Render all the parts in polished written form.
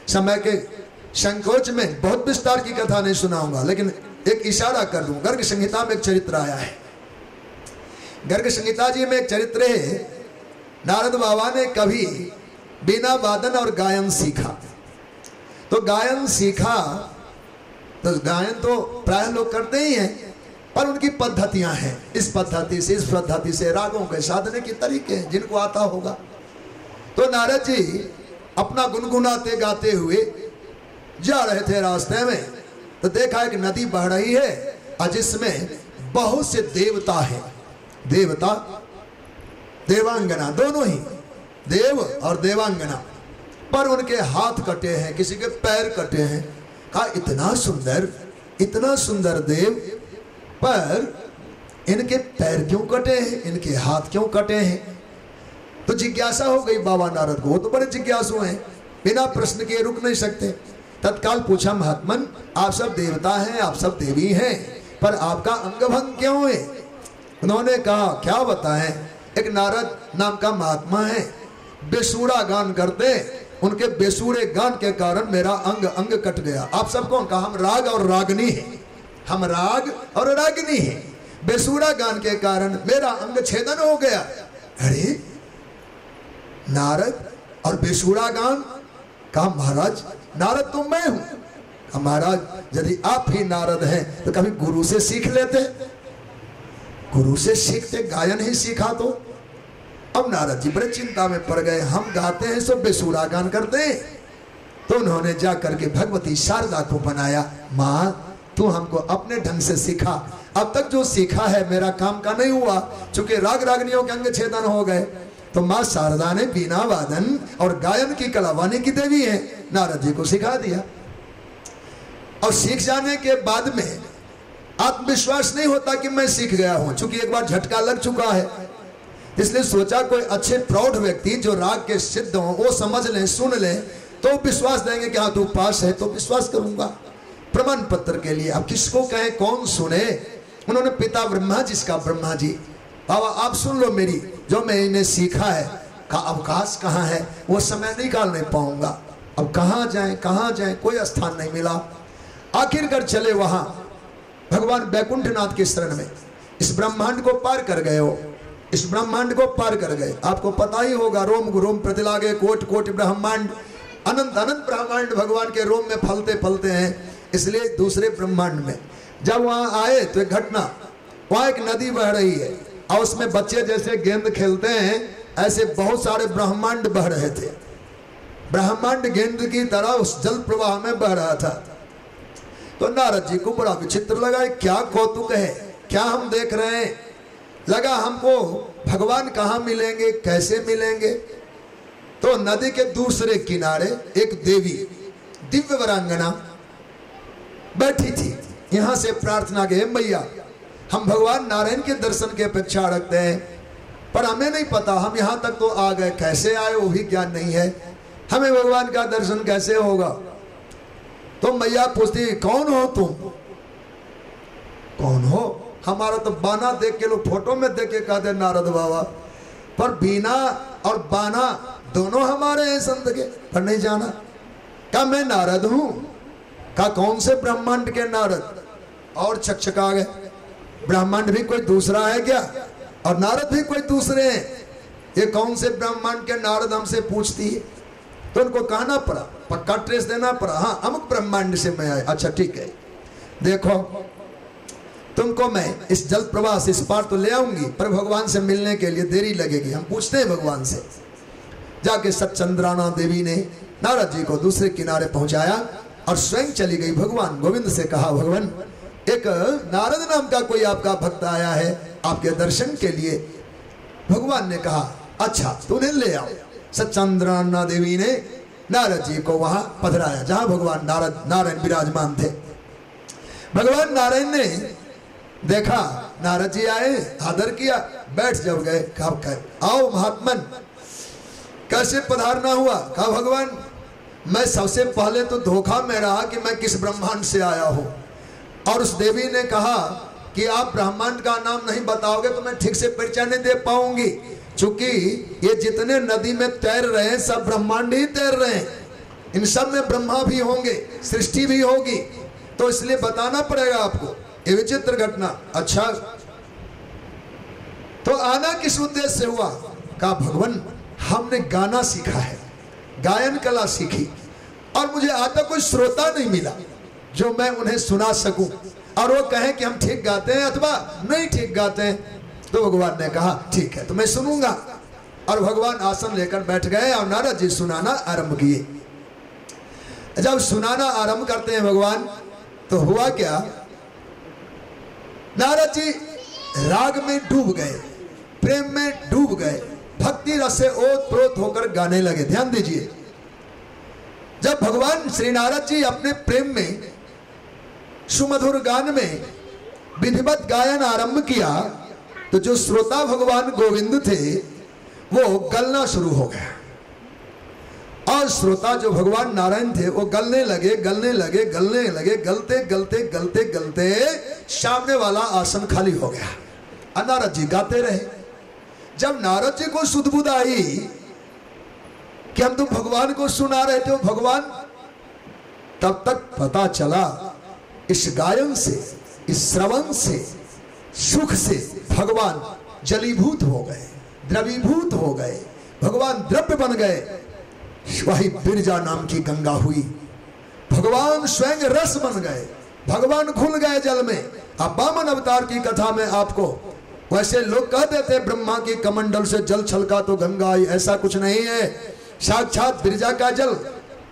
समय के संकोच में बहुत विस्तार की कथा नहीं सुनाऊंगा, लेकिन एक इशारा कर दूं। गर्ग संहिता में एक चरित्र आया है। गर्ग संहिता जी में एक चरित्र है, नारद बाबा ने कभी बिना वादन और गायन सीखा। तो गायन सीखा, तो गायन तो प्राय लोग करते ही हैं, पर उनकी पद्धतियां हैं। इस पद्धति से रागों के साधने के तरीके हैं, जिनको आता होगा। तो नारद जी अपना गुनगुनाते गाते हुए जा रहे थे रास्ते में, तो देखा एक नदी बह रही है और जिसमें बहुत से देवता हैं। देवता देवांगना, दोनों ही देव और देवांगना, पर उनके हाथ कटे हैं, किसी के पैर कटे हैं। कहा इतना सुंदर देव, पर इनके पैर क्यों कटे हैं, इनके हाथ क्यों कटे हैं? तो जिज्ञासा हो गई बाबा नारद को। वो तो बड़े जिज्ञासु हैं, बिना प्रश्न के रुक नहीं सकते। तत्काल पूछा, महात्मन आप सब देवता हैं, आप सब देवी हैं, पर आपका अंगभंग क्यों है? उन्होंने कहा क्या बताएं, एक नारद नाम का महात्मा है, बेसुरा गान करते, उनके बेसुरे गान के कारण मेरा अंग अंग कट गया। आप सब कौन? कहा हम राग और रागनी हैं, हम राग और रागिनी हैं, बेसुरा गान के कारण मेरा अंग छेदन हो गया। अरे नारद और बेसुरा गान? कहा महाराज नारद तो मैं हूं। महाराज यदि आप ही नारद हैं तो कभी गुरु से सीख लेते, गुरु से सीखते, गायन ही सीखा तो। अब नारद जी बड़े चिंता में पड़ गए, हम गाते हैं सो बेसुरा गान करते हैं। तो उन्होंने जा करके भगवती शारदा को बनाया, माँ तू हमको अपने ढंग से सिखा, अब तक जो सीखा है मेरा काम का नहीं हुआ, चूंकि राग रागनियों के अंग छेदन हो गए। तो माँ शारदा ने बीना वादन और गायन की कला, वाणी की देवी है, नारद जी को सिखा दिया। और सीख जाने के बाद में आत्मविश्वास नहीं होता कि मैं सीख गया हूं, चूंकि एक बार झटका लग चुका है। इसलिए सोचा कोई अच्छे प्रौढ़ व्यक्ति जो राग के सिद्ध हो, वो समझ लें, सुन लें, तो विश्वास देंगे कि हाँ तू पास है, तो विश्वास करूंगा। प्रमाण पत्र के लिए अब किसको कहें, कौन सुने? उन्होंने पिता ब्रह्मा जिसका, ब्रह्मा जी बाबा आप सुन लो मेरी, जो मैं इन्हें सीखा है। का अवकाश कहाँ है, वो समय निकाल नहीं पाऊंगा, अब कहाँ जाएं, कोई स्थान नहीं मिला। आखिरकार चले वहां भगवान बैकुंठनाथ के शरण में। इस ब्रह्मांड को पार कर गए हो, इस ब्रह्मांड को पार कर गए। आपको पता ही होगा, रोम रोम प्रतिलागे कोटि कोटि ब्रह्मांड, अनंत अनंत ब्रह्मांड भगवान के रोम में फलते फलते हैं। इसलिए दूसरे ब्रह्मांड में जब वहां आए तो एक घटना, वहां एक नदी बह रही है और उसमें बच्चे जैसे गेंद खेलते हैं, ऐसे बहुत सारे ब्रह्मांड बह रहे थे। ब्रह्मांड गेंद की तरह उस जल प्रवाह में बह रहा था। तो नारद जी को बड़ा विचित्र लगा, क्या कौतुक है, क्या हम देख रहे हैं। लगा हमको भगवान कहाँ मिलेंगे, कैसे मिलेंगे। तो नदी के दूसरे किनारे एक देवी दिव्य वरांगना बैठी थी। यहां से प्रार्थना के, मैया हम भगवान नारायण के दर्शन की अपेक्षा रखते हैं, पर हमें नहीं पता, हम यहां तक तो आ गए, कैसे आए वो भी ज्ञान नहीं है, हमें भगवान का दर्शन कैसे होगा। तो मैया पूछती, कौन हो तुम? कौन हो? हमारा तो बाना देख के लोग फोटो में देख के कहते नारद बाबा, पर बीना और बाना दोनों हमारे हैं संत के, पर नहीं जाना। क्या मैं नारद हूं? का कौन से ब्रह्मांड के नारद? और चकचका गए, ब्रह्मांड भी कोई दूसरा है क्या, और नारद भी कोई दूसरे हैं, ये कौन से ब्रह्मांड के नारद हमसे पूछती है। तो उनको कहना पड़ा, पक्का ट्रेस देना पड़ा, हाँ अमुक ब्रह्मांड से मैं आया। अच्छा ठीक है, देखो तुमको मैं इस जल प्रवाह से इस पार तो ले आऊंगी, पर भगवान से मिलने के लिए देरी लगेगी, हम पूछते हैं भगवान से। जाके सच्चंद्राना देवी ने नारद जी को दूसरे किनारे पहुंचाया और स्वयं चली गई भगवान गोविंद से कहा, भगवान एक नारद नाम का कोई आपका भक्त आया है आपके दर्शन के लिए। भगवान ने कहा अच्छा तो उन्हें ले आओ। सच्चंद्राना देवी ने नारद जी को वहां पधराया जहां भगवान नारायण विराजमान थे। भगवान नारायण ने देखा नारद जी आए, आदर किया, बैठ जब गए, कहा आओ महात्मन कैसे पधारना हुआ। कहा भगवान मैं सबसे पहले तो धोखा में रहा कि मैं किस ब्रह्मांड से आया हूं, और उस देवी ने कहा कि आप ब्रह्मांड का नाम नहीं बताओगे तो मैं ठीक से परिचय नहीं दे पाऊंगी, चूंकि ये जितने नदी में तैर रहे हैं सब ब्रह्मांड ही तैर रहे हैं। इन सब में ब्रह्मा भी होंगे, सृष्टि भी होगी, तो इसलिए बताना पड़ेगा आपको। ये विचित्र घटना। अच्छा, तो आना किस उद्देश्य से हुआ? कहा भगवान हमने गाना सीखा है, गायन कला सीखी, और मुझे आज तक कोई श्रोता नहीं मिला जो मैं उन्हें सुना सकूं और वो कहें कि हम ठीक गाते हैं अथवा नहीं ठीक गाते हैं। तो भगवान ने कहा ठीक है, तो मैं सुनूंगा। और भगवान आसन लेकर बैठ गए और नारद जी सुनाना आरंभ किए। जब सुनाना आरंभ करते हैं भगवान, तो हुआ क्या, नारद जी राग में डूब गए, प्रेम में डूब गए, भक्ति रस से ओत-प्रोत होकर गाने लगे। ध्यान दीजिए, जब भगवान श्री नारद जी अपने प्रेम में सुमधुर गान में विधिवत गायन आरंभ किया, तो जो श्रोता भगवान गोविंद थे वो गलना शुरू हो गया, और श्रोता जो भगवान नारायण थे वो गलने लगे, गलने लगे, गलने लगे, गलते गलते गलते गलते सामने वाला आसन खाली हो गया और नारद जी गाते रहे। जब नारद जी को सुध-बुध आई कि हम तो भगवान को सुना रहे थे, भगवान, तब तक पता चला इस गायन से, इस श्रवण से, सुख से भगवान जलीभूत हो गए, द्रवीभूत हो गए, भगवान द्रव्य बन गए। वही बिरजा नाम की गंगा हुई, भगवान स्वयं रस बन गए, भगवान घुल गए जल में। अब वामन अवतार की कथा में आपको, वैसे लोग कहते थे ब्रह्मा की कमंडल से जल छलका तो गंगा आई, ऐसा कुछ नहीं है। साक्षात बिरजा का जल,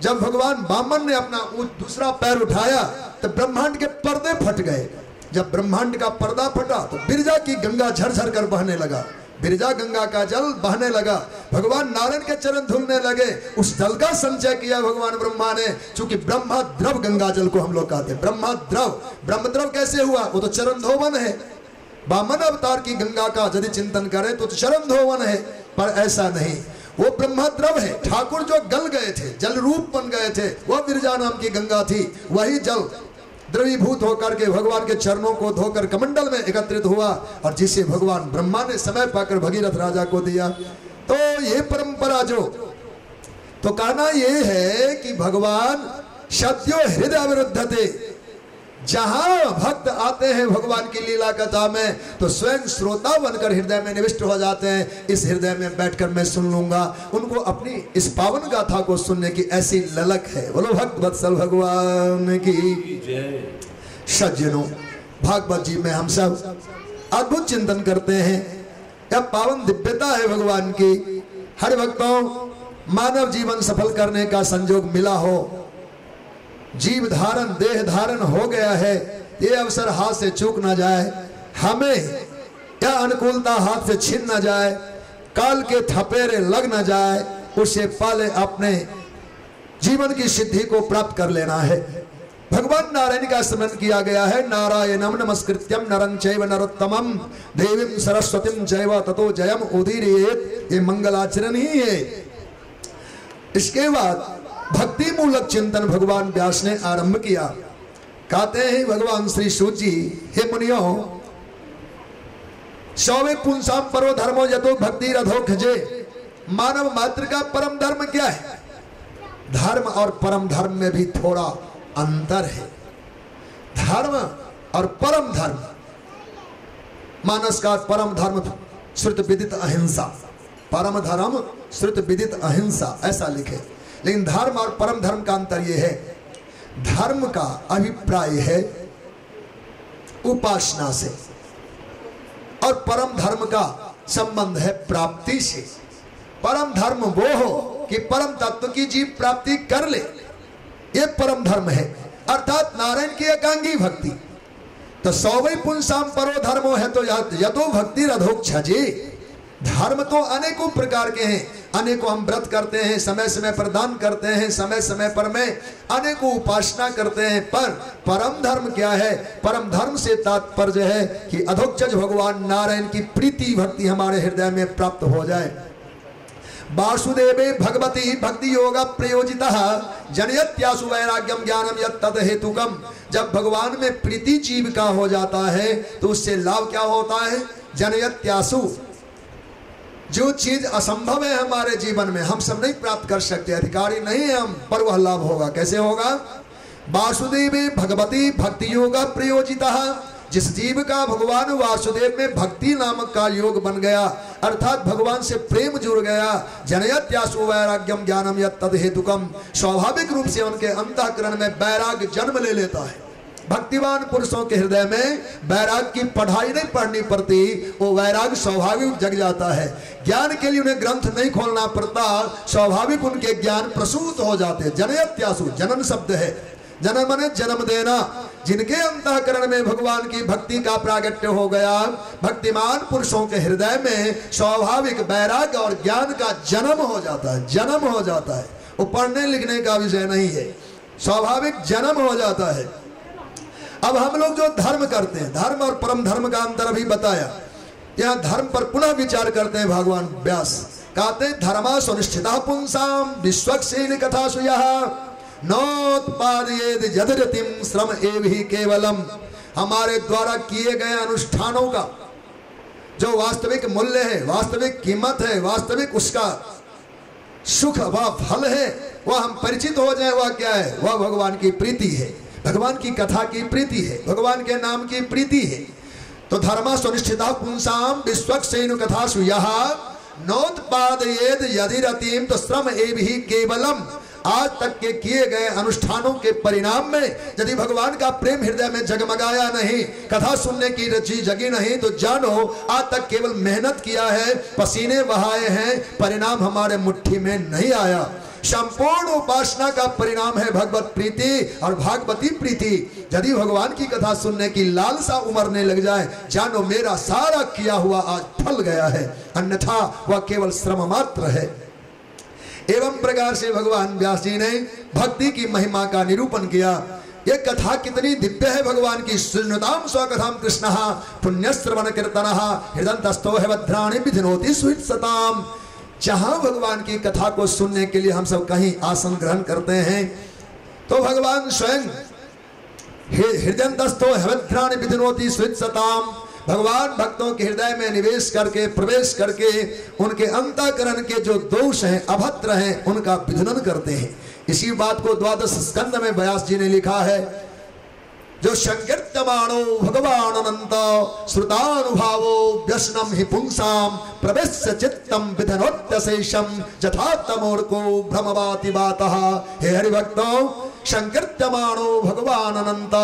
जब भगवान वामन ने अपना दूसरा पैर उठाया तो ब्रह्मांड के पर्दे फट गए। जब ब्रह्मांड का पर्दा फटा तो बिरजा की गंगा झरझर कर बहने लगा, बिरजा गंगा का जल बहने लगा, भगवान नारायण के चरण धुलने लगे। उस जल का संचय किया भगवान ब्रह्मा ने, चूंकि ब्रह्मा द्रव गंगा जल को हम लोग कहते हैं। ब्रह्मा द्रव, ब्रह्म द्रव कैसे हुआ? वो तो चरण धोवन है। वामन अवतार की गंगा का यदि चिंतन करें तो चरण धोवन है, पर ऐसा नहीं, वो ब्रह्मा द्रव है। ठाकुर जो गल गए थे, जल रूप बन गए थे, वो बिरजा नाम की गंगा थी। वही जल द्रवीभूत होकर के भगवान के चरणों को धोकर कमंडल में एकत्रित हुआ, और जिसे भगवान ब्रह्मा ने समय पाकर भगीरथ राजा को दिया। तो ये परंपरा जो, तो कहना ये है कि भगवान सत्यो हृदय अविरुद्ध थे। जहां भक्त आते हैं भगवान की लीला कथा में, तो स्वयं श्रोता बनकर हृदय में निविष्ट हो जाते हैं। इस हृदय में बैठकर मैं सुन लूंगा, उनको अपनी इस पावन गाथा को सुनने की ऐसी ललक है। बोलो भक्त वत्सल भगवान की जय। सज्जनों, भागवत जी में हम सब अद्भुत चिंतन करते हैं। यह पावन दिव्यता है भगवान की। हर भक्तों, मानव जीवन सफल करने का संयोग मिला हो, जीव धारण, देह धारण हो गया है, ये अवसर हाथ से चूक ना जाए, हमें यह अनुकूलता हाथ से छिन ना जाए, काल के थपेरे लग ना जाए, उससे पहले अपने जीवन की सिद्धि को प्राप्त कर लेना है। भगवान नारायण का स्मरण किया गया है। नारायणं नमस्कृत्यं नरं चैव नरोत्तमं देवीं सरस्वतीं चैव ततो जयम उदीरयेत्। ये मंगलाचरण ही है। इसके बाद भक्ति मूलक चिंतन भगवान व्यास ने आरंभ किया। कहते हैं भगवान श्री सूत जी, हे मुनियों, सौवे पुंसाम परो धर्मो यतो भक्ति रधो खजे। मानव मात्र का परम धर्म क्या है? धर्म और परम धर्म में भी थोड़ा अंतर है। धर्म और परम धर्म, मानस का परम धर्म श्रुत विदित अहिंसा, परम धर्म श्रुत विदित अहिंसा, ऐसा लिखे। लेकिन धर्म और परम धर्म का अंतर यह है, धर्म का अभिप्राय है उपासना से, और परम धर्म का संबंध है प्राप्ति से। परम धर्म वो हो कि परम तत्व की जीव प्राप्ति कर ले, ये परम धर्म है, अर्थात नारायण की एकांगी भक्ति। तो सौवै पुंसाम परो धर्मो है, तो यतो भक्ति रधोक्षजे। धर्म तो अनेकों प्रकार के हैं, अनेकों हम व्रत करते हैं, समय समय पर दान करते हैं, समय समय पर में अनेकों उपासना करते हैं, पर परम धर्म क्या है? परम धर्म से तात्पर्य है कि अधोक्षज भगवान नारायण की प्रीति भक्ति हमारे हृदय में प्राप्त हो जाए। वासुदेवे भगवती भक्ति योग प्रयोजितः जनयत्यासु वैराग्यम ज्ञानम यत्तद हेतुकम। जब भगवान में प्रीति जीव का हो जाता है तो उससे लाभ क्या होता है? जनयत्यासु जो चीज असंभव है हमारे जीवन में, हम सब नहीं प्राप्त कर सकते, अधिकारी नहीं है हम, पर वह लाभ होगा। कैसे होगा? वासुदेव भगवती भक्ति योग प्रयोजिता, जिस जीव का भगवान वासुदेव में भक्ति नामक का योग बन गया, अर्थात भगवान से प्रेम जुड़ गया, जनयत्यासु वैराग्यम ज्ञानम यत् तद हेतुकम, स्वाभाविक रूप से उनके अंतःकरण में वैराग्य जन्म ले लेता है। भक्तिवान पुरुषों के हृदय में वैराग की पढ़ाई नहीं पढ़नी पड़ती, वो वैराग स्वाभाविक जग जाता है। ज्ञान के लिए उन्हें ग्रंथ नहीं खोलना पड़ता, स्वाभाविक उनके ज्ञान प्रसूत हो जाते। जनयत्यासु, जनन शब्द है, जनन माने जन्म देना। जिनके अंतःकरण में भगवान की भक्ति का प्रागट्य हो गया, भक्तिमान पुरुषों के हृदय में स्वाभाविक वैराग्य और ज्ञान का जन्म हो जाता है, जन्म हो जाता है। वो पढ़ने लिखने का विषय नहीं है, स्वाभाविक जन्म हो जाता है। अब हम लोग जो धर्म करते हैं, धर्म और परम धर्म का अंतर अभी बताया, यहाँ धर्म पर पुनः विचार करते हैं भगवान व्यास। कहते धर्मा सुनिष्ठिता पुंसाम विश्वक्सेन कथा सुयः नोत्पादयेद यदरतिम श्रम एवहि केवलम। हमारे द्वारा किए गए अनुष्ठानों का जो वास्तविक मूल्य है, वास्तविक कीमत है, वास्तविक उसका सुख व फल है, वह हम परिचित हो जाए। वह क्या है? वह भगवान की प्रीति है, भगवान की कथा की प्रीति है, भगवान के नाम की प्रीति है। तो धर्मा सुनिष्ठिता पुंसाम विश्वक्सेन कथा सुयः नोत्पादयेद यदि रतिम तो श्रम एवहि केवलम। आज तक के किए गए अनुष्ठानों के परिणाम में यदि भगवान का प्रेम हृदय में जगमगाया नहीं, कथा सुनने की रुचि जगी नहीं, तो जानो आज तक केवल मेहनत किया है, पसीने बहाए हैं, परिणाम हमारे मुट्ठी में नहीं आया। संपूर्ण उपासना का परिणाम है भगवत प्रीति और भागवती प्रीति। यदि भगवान की कथा सुनने की लालसा उमरने लग जाए, जानो मेरा सारा किया हुआ आज फल गया है, अन्यथा वह केवल श्रम मात्र है। एवं प्रकार से भगवान व्यास जी ने भक्ति की महिमा का निरूपण किया। ये कथा कितनी दिव्य है भगवान की। शृण्वताम स्वकथाम कृष्ण पुण्यश्रवण कीर्तन हृदयन्तस्थो भद्राणि विधिनोति सुहृत्सताम। जहां भगवान की कथा को सुनने के लिए हम सब कहीं आसन ग्रहण करते हैं, तो भगवान स्वयं हृदयन्तस्थो भद्राणि विधिनोति सुहृत्सताम, भगवान भक्तों के हृदय में निवेश करके, प्रवेश करके, उनके अंतःकरण के जो दोष हैं, अभद्र हैं, उनका विधुनन करते हैं। इसी बात को द्वादश स्कंद में व्यास जी ने लिखा है, जो संकीर्तमाणो भगवान अनंत श्रुतानुभावो व्यसनम हि पुंसाम प्रवेश्य चित्तम विधनोत्यशेषम यथा तमोर्को भ्रमवाति बातः। हे हरिभक्तों, संकीर्तमाणो भगवान अनंत,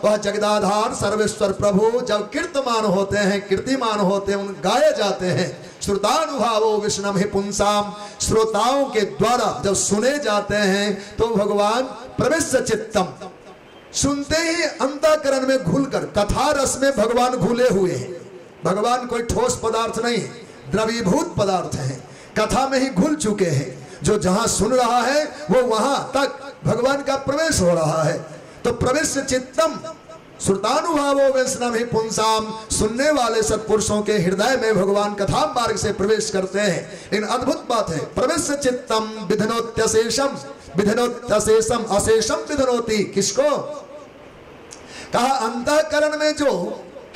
वह जगदाधार सर्वेश्वर प्रभु जब कीर्तमान होते हैं, कीर्तिमान होते हैं, उन गाए जाते हैं। श्रुतानुभावो विष्णु हि पुंसाम, श्रोताओं के द्वारा जब सुने जाते हैं तो भगवान प्रवेश्य चित्तम, सुनते ही अंतःकरण में घुलकर, कथा रस में भगवान घुले हुए हैं। भगवान कोई ठोस पदार्थ नहीं, द्रवीभूत पदार्थ हैं, कथा में ही घुल चुके हैं। जो जहां सुन रहा है वो वहां तक भगवान का प्रवेश हो रहा है। तो प्रवेश चित्तम श्रुतानुभावो वैष्णव ही पुंसाम, सुनने वाले सत्पुरुषों के हृदय में भगवान कथा मार्ग से प्रवेश करते हैं। लेकिन अद्भुत बात है, प्रवेश चित्तम विधनोत्यशेषम, विधनोत्यशेषम अशेषम विधनोति। किसको कहा? अंतःकरण में जो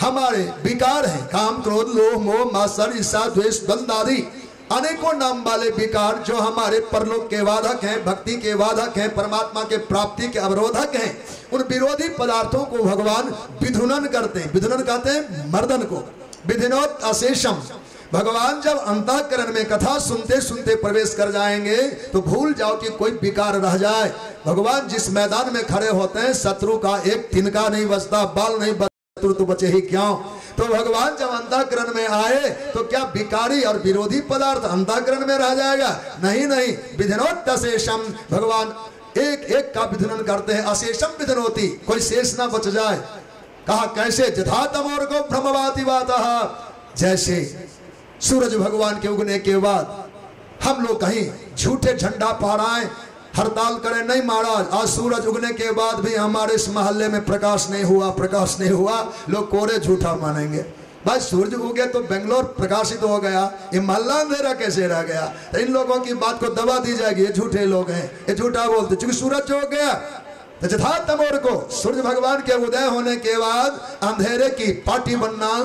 हमारे विकार हैं, काम क्रोध लोभ मोह मात्सर्य ईर्ष्या द्वेष द्वंद्व आदि अनेकों नाम वाले विकार, जो हमारे परलोक के वादक हैं, भक्ति के वादक हैं, परमात्मा के प्राप्ति के अवरोधक हैं, उन विरोधी पदार्थों को भगवान विधुनन करते हैं। विधुनन कहते हैं मर्दन को। विधिनोत अशेषम, भगवान जब अंतःकरण में कथा सुनते सुनते प्रवेश कर जाएंगे तो भूल जाओ कि कोई विकार रह जाए। भगवान जिस मैदान में खड़े होते हैं, शत्रु का एक तिनका नहीं बचता, बाल नहीं बचता, शत्रु तो बचे ही क्यों। तो भगवान जब अंतःकरण में आए तो क्या विकारी और विरोधी पदार्थ अंतःकरण में रह जाएगा? नहीं नहीं, विधिनोत्यशेषम, भगवान एक एक का विधुनन करते हैं। अशेषम विधनोति, कोई शेष ना बच जाए। कहा कैसे? यथा तमोर को भ्रमवाति बातः, जैसे सूरज भगवान के उगने के बाद हम लोग कहीं झूठे झंडा फहराएं, हड़ताल करें, नहीं महाराज आज सूरज उगने के बाद भी हमारे इस मोहल्ले में प्रकाश नहीं हुआ, प्रकाश नहीं हुआ, लोग कोरे झूठा मानेंगे। भाई सूरज उगे तो बेंगलोर प्रकाशित हो गया, ये मोहल्ला अंधेरा कैसे रह गया? तो इन लोगों की बात को दबा दी जाएगी, ये झूठे लोग हैं, ये झूठा बोलते। चूंकि सूरज जो हो गया तो यथा तमोर को, सूरज भगवान के उदय होने के बाद अंधेरे की पार्टी बनना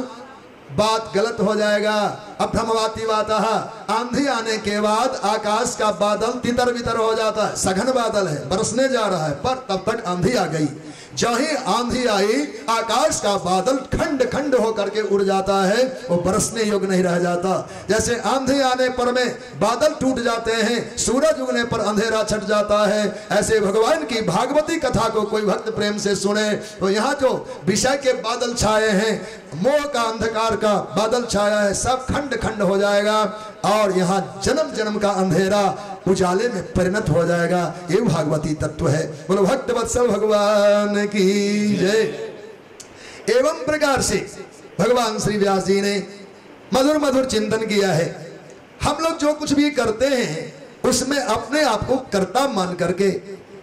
बात गलत हो जाएगा। अभ्रमवाती वातः, आंधी आने के बाद आकाश का बादल तितर बितर हो जाता है, सघन बादल है, बरसने जा रहा है, पर तब तक आंधी आ गई। जब ही आंधी आई आकाश का बादल खंड खंड होकर के उड़ जाता है, वो बरसने योग्य नहीं रह जाता। जैसे आंधी आने पर में बादल टूट जाते हैं, सूरज उगने पर अंधेरा छट जाता है, ऐसे भगवान की भागवती कथा को कोई भक्त प्रेम से सुने तो यहाँ जो विषय के बादल छाए हैं, मोह का अंधकार का बादल छाया है, सब खंड खंड हो जाएगा और यहाँ जन्म जन्म का अंधेरा उजाले में परिणत हो जाएगा। ये भागवती तत्व है। बोलो भक्त वत्सल भगवान की जय। एवं प्रकार से भगवान श्री व्यास जी ने मधुर मधुर चिंतन किया है। हम लोग जो कुछ भी करते हैं उसमें अपने आप को कर्ता मान करके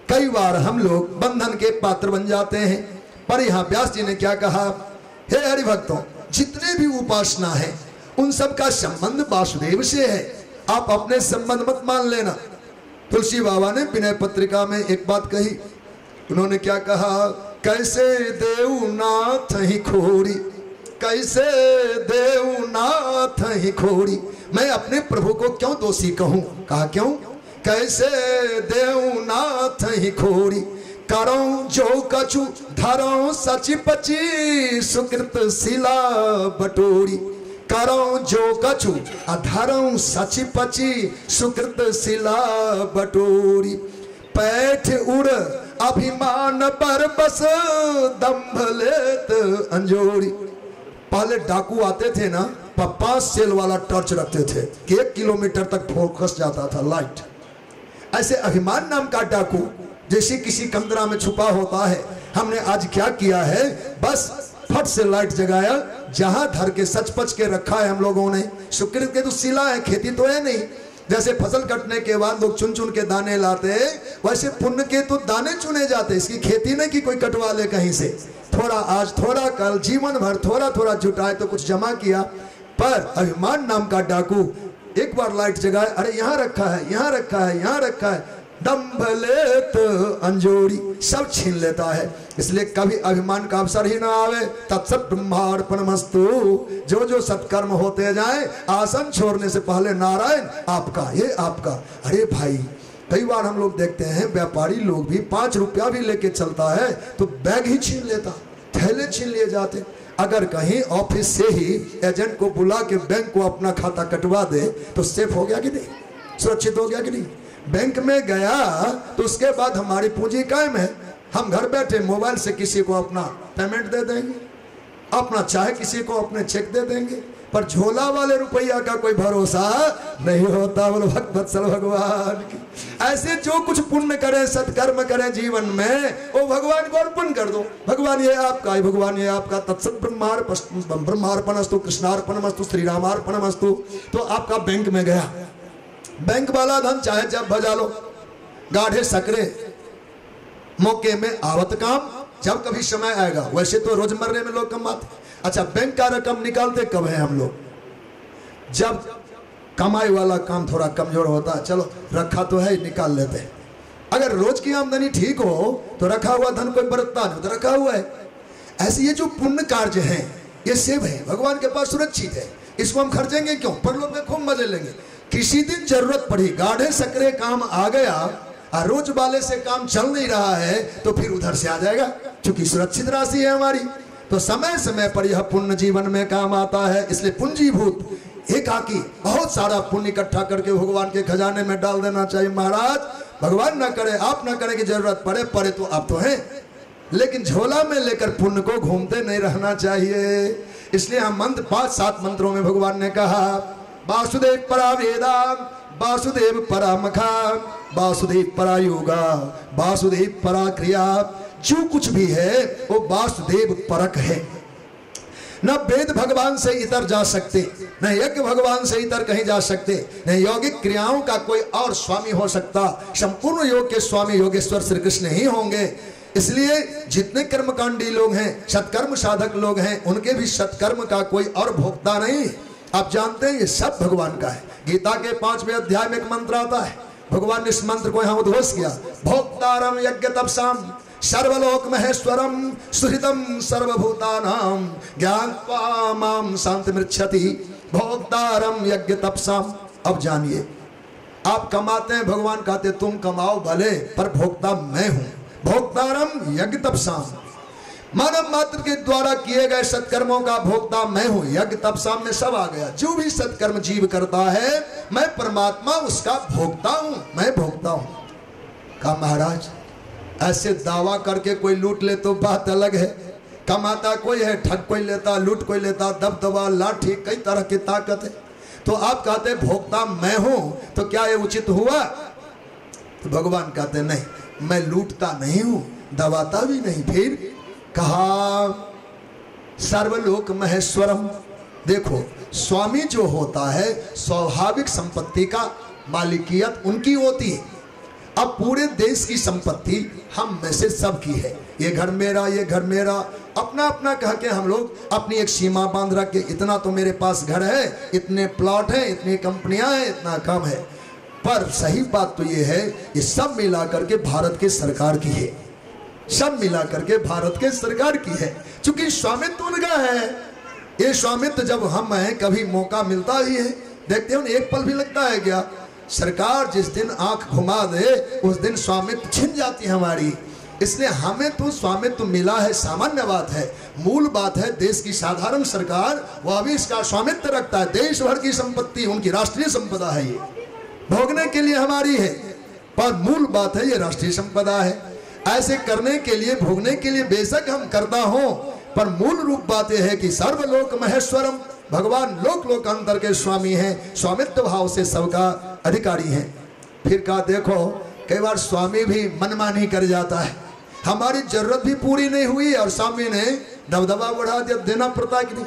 कई बार हम लोग बंधन के पात्र बन जाते हैं। पर यहाँ व्यास जी ने क्या कहा, हे हरि भक्तों, जितने भी उपासना है उन सब का संबंध वासुदेव से है, आप अपने संबंध मत मान लेना। तुलसी बाबा ने विनय पत्रिका में एक बात कही, उन्होंने क्या कहा, कैसे देवनाथ ही खोरी, कैसे देवनाथ ही खोरी, मैं अपने प्रभु को क्यों दोषी कहूं। कहा क्यों, कैसे देवनाथ ही खोरी, करो जो कछु धरो सची पची, सुकृत शिला बटोरी, करो जो कछु अधरो सची पची, सुकृत शिला बटोरी, पैठ उड़ अभिमान पर बस दंभ लेत अंजोरी। पहले डाकू आते थे ना, 5 सेल वाला टॉर्च रखते थे कि 1 किलोमीटर तक फोकस जाता था लाइट। ऐसे अभिमान नाम का डाकू जैसे किसी कंदरा में छुपा होता है, हमने आज क्या किया है, बस फट से लाइट जगाया, जहां धर के सच पच के रखा है हम लोगों ने। सुकृत के तो सिला है, खेती तो है नहीं। जैसे फसल कटने के बाद लोग चुन चुन के दाने लाते, वैसे पुण्य के तो दाने चुने जाते। इसकी खेती नहीं कि कोई कटवा ले कहीं से, थोड़ा आज थोड़ा कल, जीवन भर थोड़ा थोड़ा जुटाए तो कुछ जमा किया। पर अभिमान नाम का डाकू एक बार लाइट जगाए, अरे यहाँ रखा है, यहाँ रखा है, यहाँ रखा है, दंभ लेत अंजोरी, सब छीन लेता है। इसलिए कभी अभिमान का अवसर ही ना आवे। तत्सत ब्रह्मार्पणमस्तु, जो जो सत्कर्म होते जाए, आसन छोड़ने से पहले नारायण आपका, ये आपका। अरे भाई, कई बार हम लोग देखते हैं व्यापारी लोग भी 5 रुपया भी लेके चलता है तो बैग ही छीन लेता, थैले छीन लिए जाते। अगर कहीं ऑफिस से ही एजेंट को बुला के बैंक को अपना खाता कटवा दे तो सेफ हो गया कि नहीं, सुरक्षित हो गया कि नहीं। बैंक में गया तो उसके बाद हमारी पूंजी कायम है, हम घर बैठे मोबाइल से किसी को अपना पेमेंट दे देंगे, अपना चाहे किसी को अपने चेक दे देंगे, पर झोला वाले रुपया का कोई भरोसा नहीं होता। बोलो भक्त वत्सल भगवान की। ऐसे जो कुछ पुण्य करें, सत्कर्म करें जीवन में, वो भगवान को अर्पण कर दो। भगवान ये आपका है, भगवान ये आपका। तत्सत ब्रह्मार्पणस्तु, कृष्णार्पणमस्तु, श्री रामार्पणमस्तु। तो आपका बैंक में गया, बैंक वाला धन चाहे जब भजा लो, गाढ़े सकरे मौके में आवत काम, जब कभी समय आएगा। वैसे तो रोजमर्रे में लोग कमाते, अच्छा बैंक का रकम निकालते कब है हम लोग, जब कमाई वाला काम थोड़ा कमजोर होता है, चलो रखा तो है निकाल लेते हैं। अगर रोज की आमदनी ठीक हो तो रखा हुआ धन कोई बरतता नहीं तो रखा हुआ है। ऐसे ये जो पुण्य कार्य हैं ये सेव है, भगवान के पास सुरक्षित है, इसको हम खर्चेंगे क्यों, परलोक में खूब मजे लेंगे। किसी दिन जरूरत पड़ी, गाढ़े सकरे काम आ गया और रोज वाले से काम चल नहीं रहा है तो फिर उधर से आ जाएगा, क्योंकि सुरक्षित राशि है हमारी। तो समय समय पर यह पुण्य जीवन में काम आता है। इसलिए पूंजीभूत एकाकी बहुत सारा पुण्य इकट्ठा करके भगवान के खजाने में डाल देना चाहिए। महाराज भगवान ना करे, आप ना करें कि जरूरत पड़े तो आप तो हैं, लेकिन झोला में लेकर पुण्य को घूमते नहीं रहना चाहिए। इसलिए हम मंत्र 5-7 मंत्रों में भगवान ने कहा, वासुदेव परा वेदा, वासुदेव परा मखा, वासुदेव परा योगा, वासुदेव परा क्रिया। जो कुछ भी है वो वासुदेव परक है। न वेद भगवान से इतर जा सकते, न यज्ञ भगवान से इतर कहीं जा सकते, न यौगिक क्रियाओं का कोई और स्वामी हो सकता। संपूर्ण योग के स्वामी योगेश्वर श्री कृष्ण ही होंगे। इसलिए जितने कर्मकांडी लोग हैं, सत्कर्म साधक लोग हैं, उनके भी सत्कर्म का कोई और भोक्ता नहीं। आप जानते हैं ये सब भगवान का है। गीता के 5वें अध्याय में एक मंत्र आता है, भगवान ने इस मंत्र को यहाँ उद्घोष किया, भोक्तारम यज्ञ तपसाम सर्वलोक महेश्वरम सुहृदम सर्वभूतानां ज्ञात्वा मां शांतिमृच्छति भोक्तारम यज्ञ तपसाम। अब जानिए, आप कमाते हैं, भगवान कहते तुम कमाओ भले, पर भोक्ता मैं हूं। भोक्तारम यज्ञ तपसाम, मानव मात्र के द्वारा किए गए सत्कर्मों का भोक्ता मैं हूं। यज्ञ तपसाम में सब आ गया। जो भी सत्कर्म जीव करता है, मैं परमात्मा उसका भोक्ता हूं, मैं भोक्ता हूं। कहा महाराज ऐसे दावा करके कोई लूट ले तो बात अलग है। कमाता कोई है, ठग कोई लेता, लूट कोई लेता, दबदबा, लाठी, कई तरह की ताकत है। तो आप कहते भोक्ता मैं हूं, तो क्या ये उचित हुआ? तो भगवान कहते नहीं, मैं लूटता नहीं हूं, दबाता भी नहीं। फिर कहा सर्वलोक महेश्वरम। देखो, स्वामी जो होता है स्वाभाविक संपत्ति का मालिकियत उनकी होती है। अब पूरे देश की संपत्ति हम में से सबकी है। ये घर मेरा, ये घर मेरा, अपना अपना कह के हम लोग अपनी एक सीमा बांध रखे। इतना तो मेरे पास घर है, इतने प्लॉट हैं, इतनी कंपनियां हैं, इतना काम है। पर सही बात तो ये है, ये सब मिला करके भारत के सरकार की है। सब मिला करके भारत के सरकार की है, क्योंकि स्वामित्व उनका है। ये स्वामित्व जब हम हैं, कभी मौका मिलता ही है। देखते हो, एक पल भी लगता है क्या? सरकार जिस दिन आंख घुमा दे, उस दिन स्वामित्व छिन जाती है हमारी। इसलिए हमें तो स्वामित्व मिला है, सामान्य बात है। मूल बात है, देश की साधारण सरकार वह भी इसका स्वामित्व रखता है। देश भर की संपत्ति उनकी राष्ट्रीय संपदा है, ये भोगने के लिए हमारी है, पर मूल बात है ये राष्ट्रीय संपदा है। ऐसे करने के लिए, भोगने के लिए बेशक हम करता हो, पर मूल रूप बात यह है कि सर्वलोक महेश्वरम, भगवान लोक लोकांतर के स्वामी हैं, स्वामित्व भाव से सबका अधिकारी हैं। फिर कहा देखो, कई बार स्वामी भी मनमानी कर जाता है। हमारी जरूरत भी पूरी नहीं हुई और स्वामी ने दबदबा बढ़ा दिया, देना पड़ता कि नहीं।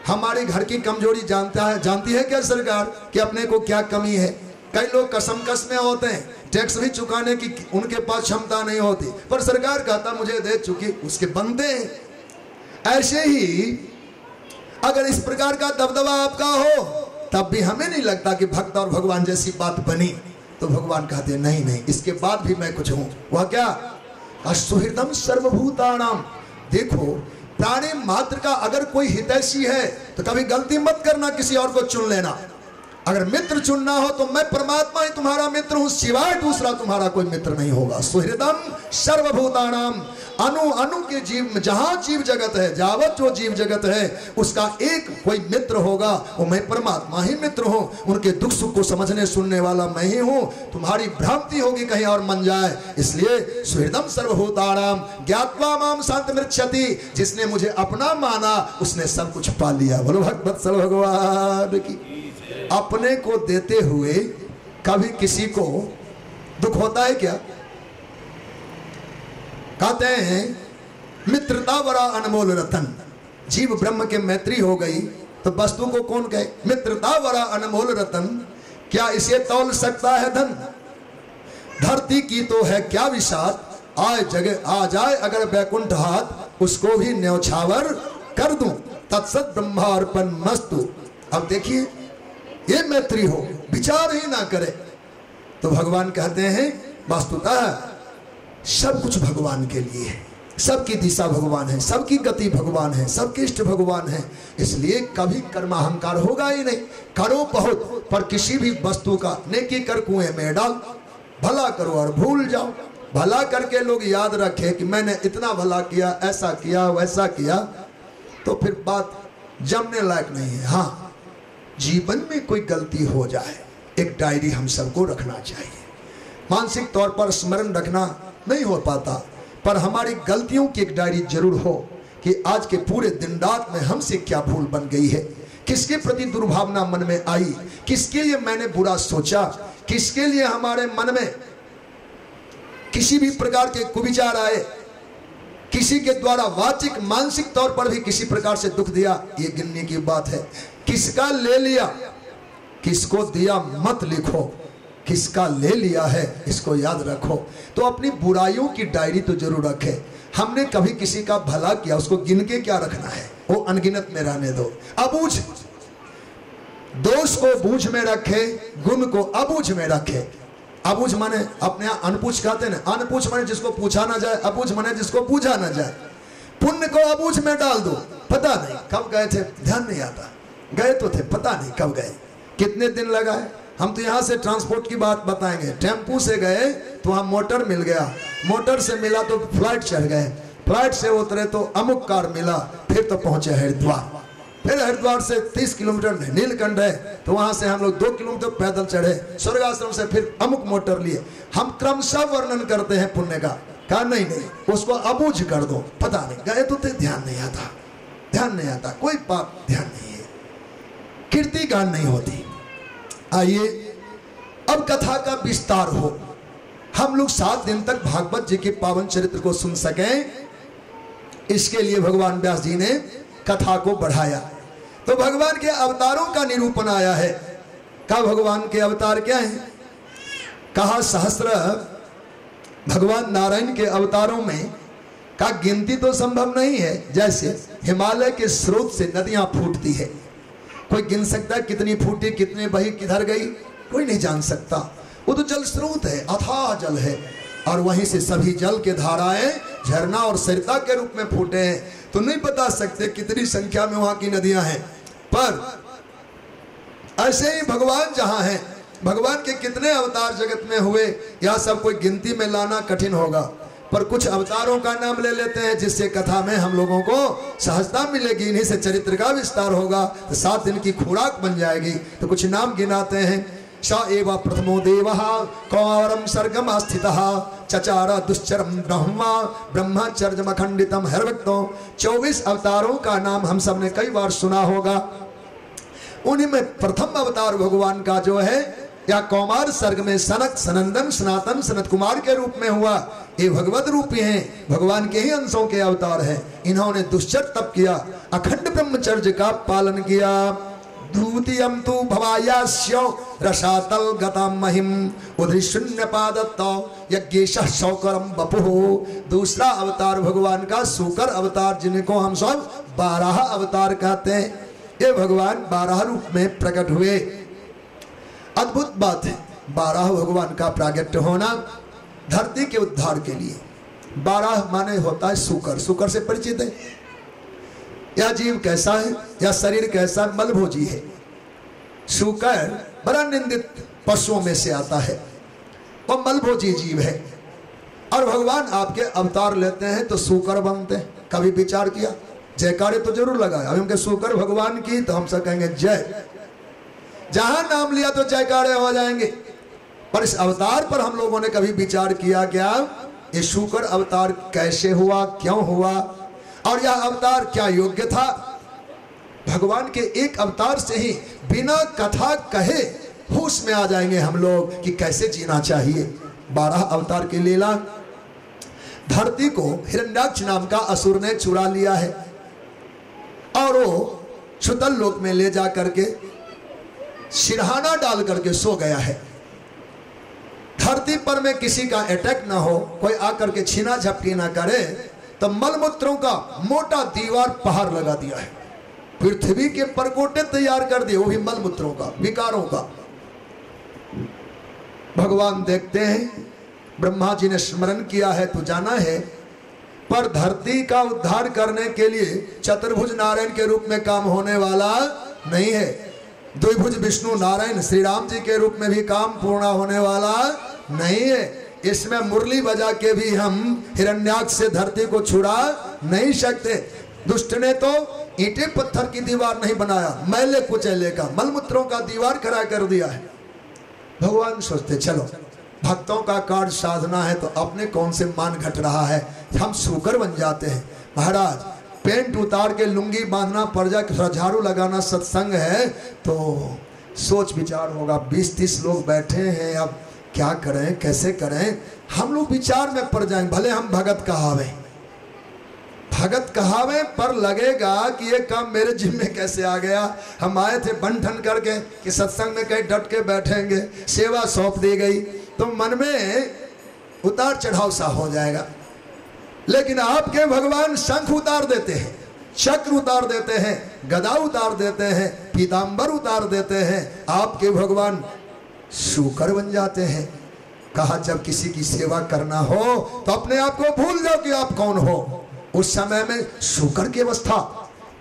हमारी घर की कमजोरी जानती है क्या सरकार कि अपने को क्या कमी है? कई लोग कसमकस में होते हैं, टैक्स भी चुकाने की उनके पास क्षमता नहीं होती, पर सरकार कहता मुझे दे, चुकी उसके बनते हैं। ऐसे ही अगर इस प्रकार का दबदबा आपका हो, तब भी हमें नहीं लगता कि भक्त और भगवान जैसी बात बनी। तो भगवान कहते नहीं नहीं, इसके बाद भी मैं कुछ हूं। वह क्या? सुहृदम सर्वभूतानाम। देखो, प्राणी मात्र का अगर कोई हितैषी है तो कभी गलती मत करना किसी और को चुन लेना। अगर मित्र चुनना हो तो मैं परमात्मा ही तुम्हारा मित्र हूं, सिवाय दूसरा तुम्हारा कोई मित्र नहीं होगा। सुहृदम सर्वभूतानाम, अनु अनु के जीव, जहां जीव जगत है, जावत जो जीव जगत है, उसका एक कोई मित्र होगा, वो मैं परमात्मा ही मित्र हूं। उनके दुख सुख को समझने सुनने वाला मैं ही हूं। तुम्हारी भ्रांति होगी कहीं और मन जाए, इसलिए सुहृदम सर्वभूतानाम ज्ञात्वा माम शांत मृच्छति। जिसने मुझे अपना माना उसने सब कुछ पा लिया। बोलो भगवत्सल भगवान की। अपने को देते हुए कभी किसी को दुख होता है क्या? कहते हैं मित्रता बड़ा अनमोल रतन। जीव ब्रह्म के मैत्री हो गई तो वस्तु को कौन कहे? मित्रता बड़ा अनमोल रतन, क्या इसे तौल सकता है धन? धरती की तो है क्या विषाद, आए जगह आ जाए अगर बैकुंठ हाथ, उसको भी न्यौछावर कर दूं, तत्सत ब्रह्मार्पण मस्तु। अब देखिए, ये मैत्री हो, विचार ही ना करे। तो भगवान कहते हैं वस्तुतः सब कुछ भगवान के लिए है, सबकी दिशा भगवान है, सबकी गति भगवान है, सबके इष्ट भगवान है। इसलिए कभी कर्माहंकार होगा ही नहीं। करो बहुत, पर किसी भी वस्तु का नेकी कर कुएं में डाल। भला करो और भूल जाओ। भला करके लोग याद रखे कि मैंने इतना भला किया, ऐसा किया, वैसा किया, तो फिर बात जमने लायक नहीं है। हाँ, जीवन में कोई गलती हो जाए, एक डायरी हम सबको रखना चाहिए। मानसिक तौर पर स्मरण रखना नहीं हो पाता, पर हमारी गलतियों की एक डायरी जरूर हो कि आज के पूरे दिन रात में हमसे क्या भूल बन गई है, किसके प्रति दुर्भावना मन में आई, किसके लिए मैंने बुरा सोचा, किसके लिए हमारे मन में किसी भी प्रकार के कुविचार आए, किसी के द्वारा वाचिक मानसिक तौर पर भी किसी प्रकार से दुख दिया, ये गिनने की बात है। किसका ले लिया, किसको दिया मत लिखो, किसका ले लिया है इसको याद रखो। तो अपनी बुराइयों की डायरी तो जरूर रखे। हमने कभी किसी का भला किया, उसको गिन के क्या रखना है, वो अनगिनत में रहने दो। अबूझ दोष को बूझ में रखे, गुण को अबूझ में रखे। अबूझ माने अपने यहाँ अनपूछ कहते हैं ना, अनपूछ माने जिसको पूछा ना जाए, अबूझ माने जिसको पूछा ना जाए। पुण्य को अबूझ में डाल दो, पता नहीं कब गए थे, ध्यान नहीं आता। गए तो थे, पता नहीं कब गए, कितने दिन लगा है। हम तो यहाँ से ट्रांसपोर्ट की बात बताएंगे, टेम्पू से गए तो वहाँ मोटर मिल गया, मोटर से मिला तो फ्लाइट चढ़ गए, फ्लाइट से उतरे तो अमुक कार मिला, फिर तो पहुंचे हरिद्वार, फिर हरिद्वार से 30 किलोमीटर नीलकंठ है तो वहां से हम लोग 2 किलोमीटर पैदल चढ़े, स्वर्गाश्रम से फिर अमुक मोटर लिए। हम क्रमशः वर्णन करते हैं पुण्य का, कहा नहीं नहीं उसको अबूझ कर दो, पता नहीं गए तो थे, ध्यान नहीं आता, ध्यान नहीं आता, कोई पाप ध्यान नहीं है, कीर्ति गान नहीं होती। आइए अब कथा का विस्तार हो, हम लोग 7 दिन तक भागवत जी के पावन चरित्र को सुन सकें, इसके लिए भगवान व्यास जी ने कथा को बढ़ाया। तो भगवान के अवतारों का निरूपण आया है। कहा भगवान के अवतार क्या है? कहा सहस्त्र भगवान नारायण के अवतारों में का गिनती तो संभव नहीं है। जैसे हिमालय के स्रोत से नदियां फूटती है, कोई गिन सकता है कितनी फूटी, कितने बही, किधर गई? कोई नहीं जान सकता। वो तो जल स्रोत है, अथाह जल है, और वहीं से सभी जल के धाराएं झरना और सरिता के रूप में फूटे हैं। तो नहीं बता सकते कितनी संख्या में वहां की नदियां हैं, पर ऐसे ही भगवान जहां हैं, भगवान के कितने अवतार जगत में हुए, यह सब कोई गिनती में लाना कठिन होगा। पर कुछ अवतारों का नाम ले लेते हैं जिससे कथा में हम लोगों को सहजता मिलेगी, इन्हीं से चरित्र का विस्तार होगा, तो 7 दिन की खुराक बन जाएगी। तो कुछ नाम गिनाते हैं। स एव प्रथमो देवः कौरम सर्गम स्थितः चचार दुश्चरम ब्रह्मा ब्रह्मचर्यमखंडितम हरभक्तों। 24 अवतारों का नाम हम सब ने कई बार सुना होगा। उन्हीं में प्रथम अवतार भगवान का जो है या कौमार सर्ग में सनक सनंदन सनातन सनत कुमार के रूप में हुआ, ये भगवत रूपी हैं, भगवान के ही अंशों के अवतार हैं। इन्होंने दुश्चर तप किया, अखंड ब्रह्मचर्य का पालन किया। द्वितीयं तु भवायास्यो रसातल गताम महिम उधि शून्य पादत्तो यज्ञेशः शौकरम बपुः। दूसरा अवतार भगवान का सूकर अवतार, जिनको हम सब 12 अवतार कहते हैं। ये भगवान 12 रूप में प्रकट हुए। अद्भुत बात है 12 भगवान का प्रागट्य होना धरती के उद्धार के लिए। 12 माने होता है सूकर, सूकर से परिचित है। यह जीव कैसा है, यह शरीर कैसा, मलभोजी है। सूकर बड़ा निंदित पशुओं में से आता है, वह मलभोजी जीव है। और भगवान आपके अवतार लेते हैं तो सूकर बनते हैं। कभी विचार किया? जयकारे तो जरूर लगाए। अभी उनके सूकर भगवान की तो हम सब कहेंगे जय, जहां नाम लिया तो जयकारे हो जाएंगे। पर इस अवतार पर हम लोगों ने कभी विचार किया क्या? ये सूकर अवतार कैसे हुआ, क्यों हुआ, और यह अवतार क्या योग्य था? भगवान के एक अवतार से ही बिना कथा कहे होश में आ जाएंगे हम लोग कि कैसे जीना चाहिए। 12 अवतार की लीला। धरती को हिरण्याक्ष नाम का असुर ने चुरा लिया है और वो सुतल लोक में ले जा करके सिरहाना डाल करके सो गया है। धरती पर में किसी का अटैक ना हो, कोई आकर के छीना झपटी ना करे, तो मलमूत्रों का मोटा दीवार पहाड़ लगा दिया है। पृथ्वी के परकोटे तैयार कर दिए, वो भी मलमूत्रों का, विकारों का। भगवान देखते हैं, ब्रह्मा जी ने स्मरण किया है तो जाना है, पर धरती का उद्धार करने के लिए चतुर्भुज नारायण के रूप में काम होने वाला नहीं है। द्विभुज विष्णु नारायण श्री राम जी के रूप में भी काम पूर्ण होने वाला नहीं है। इसमें मुरली बजा के भी हम हिरण्याक्ष से धरती को छुड़ा नहीं सकते। दुष्ट ने तो ईंटे पत्थर की दीवार नहीं बनाया, मैले कुचैले का, मलमूत्रों का दीवार खड़ा कर दिया है। भगवान सोचते चलो भक्तों का कार्य साधना है तो अपने कौन से मान घट रहा है, हम सूकर बन जाते हैं। महाराज पेंट उतार के लुंगी बांधना पड़ जाए, थोड़ा झाड़ू लगाना सत्संग है तो सोच विचार होगा। 20-30 लोग बैठे हैं, अब क्या करें, कैसे करें, हम लोग विचार में पड़ जाएं। भले हम भगत कहावे पर लगेगा कि ये काम मेरे जिम्मे में कैसे आ गया। हम आए थे बन ठन करके कि सत्संग में कहीं डट के बैठेंगे, सेवा सौंप दी गई तो मन में उतार चढ़ाव सा हो जाएगा। लेकिन आपके भगवान शंख उतार देते हैं, चक्र उतार देते हैं, गदा उतार देते हैं, पीतांबर उतार देते हैं। आपके भगवान सूकर बन जाते हैं। कहा जब किसी की सेवा करना हो तो अपने आप को भूल जाओ कि आप कौन हो। उस समय में सूकर की अवस्था,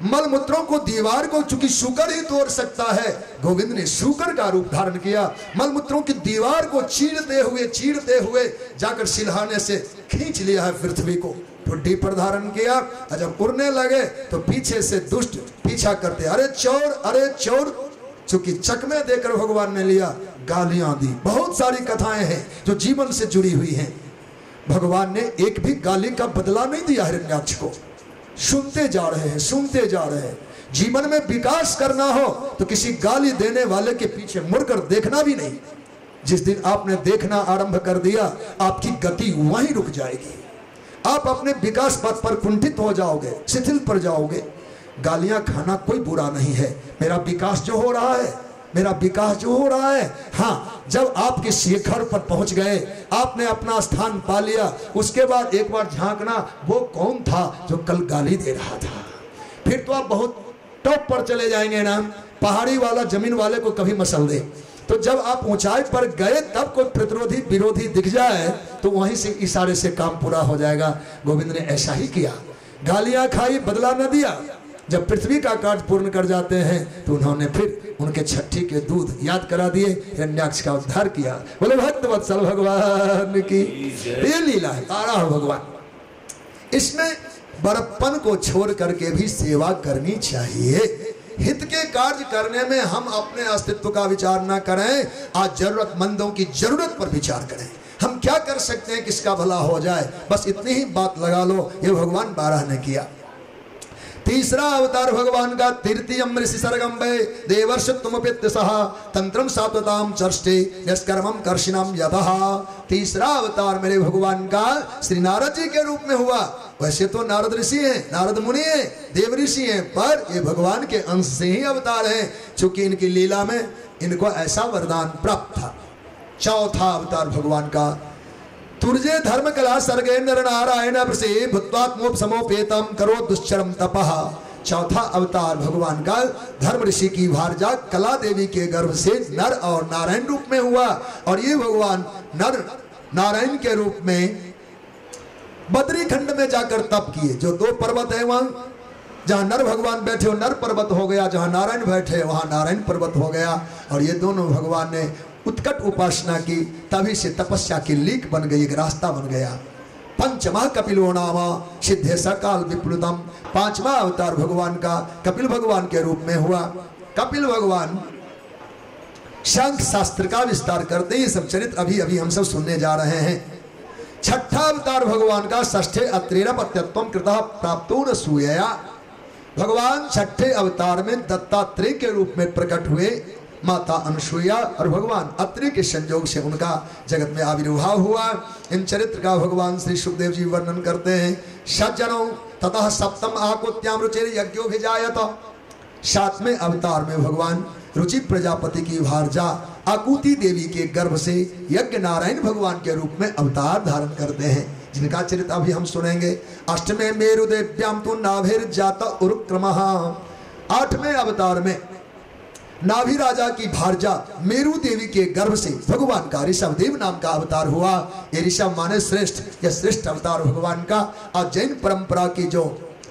मलमूत्रों को, दीवार को चूंकि शुकर ही तोड़ सकता है, गोविंद ने शुकर का रूप धारण किया। मलमूत्रों की दीवार को चीरते हुए जाकर सिलहाने से खींच लिया है पृथ्वी को, ठुड्डी पर धारण किया। और जब उड़ने लगे तो पीछे से दुष्ट पीछा करते, अरे चोर, चूंकि चकमे देकर भगवान ने लिया, गालियां दी। बहुत सारी कथाएं हैं जो जीवन से जुड़ी हुई हैं। भगवान ने एक भी गाली का बदला नहीं दिया हिरण्याक्ष को। सुनते जा रहे हैं। जीवन में विकास करना हो तो किसी गाली देने वाले के पीछे मुड़कर देखना भी नहीं। जिस दिन आपने देखना आरंभ कर दिया, आपकी गति वहीं रुक जाएगी। आप अपने विकास पथ पर कुंठित हो जाओगे, शिथिल पड़ जाओगे। गालियां खाना कोई बुरा नहीं है। मेरा विकास जो हो रहा है, हाँ, जब आपके शिखर पर पहुंच गए, आपने अपना स्थान पा लिया, उसके बाद एक बार झांकना, वो कौन था जो कल गाली दे रहा था। फिर तो आप बहुत टॉप पर चले जाएंगे ना। पहाड़ी वाला जमीन वाले को कभी मसल दे, तो जब आप ऊंचाई पर गए तब कोई प्रतिरोधी विरोधी दिख जाए तो वहीं से इशारे से काम पूरा हो जाएगा। गोविंद ने ऐसा ही किया, गालियां खाई, बदला न दिया। जब पृथ्वी का कार्य पूर्ण कर जाते हैं तो उन्होंने फिर उनके छठी के दूध याद करा दिए, हिरण्याक्ष का उद्धार किया। बोले भक्त वत्सल भगवान की। ये लीला है, तारा हो भगवान। इसमें बड़प्पन को छोड़ करके भी सेवा करनी चाहिए। हित के कार्य करने में हम अपने अस्तित्व का विचार ना करें, आज जरूरतमंदों की जरूरत पर विचार करें। हम क्या कर सकते हैं, किसका भला हो जाए, बस इतनी ही बात लगा लो। ये भगवान 12 ने किया। तीसरा अवतार भगवान का तृतीयम ऋषि सर्गम्बे देवर्षत्वमपित्य सहा तंत्रम सात्वताम चर्ष्टे यस्कर्मम कर्षिणम यतः। तीसरा अवतार मेरे भगवान का श्री नारद जी के रूप में हुआ। वैसे तो नारद ऋषि हैं, नारद मुनि हैं, देव ऋषि हैं, पर ये भगवान के अंश से ही अवतार हैं, चूंकि इनकी लीला में इनको ऐसा वरदान प्राप्त था। चौथा अवतार भगवान का तुर्जे धर्म कला सर्गे नर नारायण वृषे भूत्वात्मोप समोपेतम करो दुश्चरम तपः। चौथा अवतार भगवान का धर्म ऋषि की भारजा कला देवी के गर्भ से नर और नारायण रूप में हुआ। और ये भगवान नर नारायण के रूप में बद्री खंड में जाकर तप किए। जो 2 पर्वत है वहां, जहां नर भगवान बैठे हो नर पर्वत हो गया, जहां नारायण बैठे वहां नारायण पर्वत हो गया। और ये दोनों भगवान ने उत्कट उपासना की, तभी से तपस्या की लीक बन गई, एक रास्ता बन गया। पंचमा कपिलो नामा सिद्धे सकाल विप्लुतम। 5वां अवतार भगवान का कपिल भगवान के रूप में हुआ। कपिल भगवान शंख शास्त्र का विस्तार करते, ये सब चरित्र अभी अभी हम सब सुनने जा रहे हैं। 6ठा अवतार भगवान का षष्ठे अत्रेण पत्यत्वम कृतः प्राप्तो सूयया। भगवान 6ठे अवतार में दत्तात्रेय के रूप में प्रकट हुए। माता अनुसूया और भगवान अत्रि के संयोग से उनका जगत में आविर्भाव हुआ। इन चरित्र का भगवान श्री सुखदेव जी वर्णन करते हैं। सज्जनों ततः सप्तम आकुत्याम रुचिर यज्ञोभिजायत। 7वें अवतार में भगवान रुचि प्रजापति की भारजा आकुति देवी के गर्भ से यज्ञ नारायण भगवान के रूप में अवतार धारण करते हैं, जिनका चरित्र अभी हम सुनेंगे। 8वें मेरुदेव्याम तो नाभिर जात उरुक्रमः। 8वें अवतार में नाभि राजा की भारजा मेरु देवी के गर्भ से भगवान का ऋषभ देव नाम का अवतार हुआ। ये ऋषभ माने श्रेष्ठ, यह श्रेष्ठ अवतार भगवान का। और जैन परंपरा की जो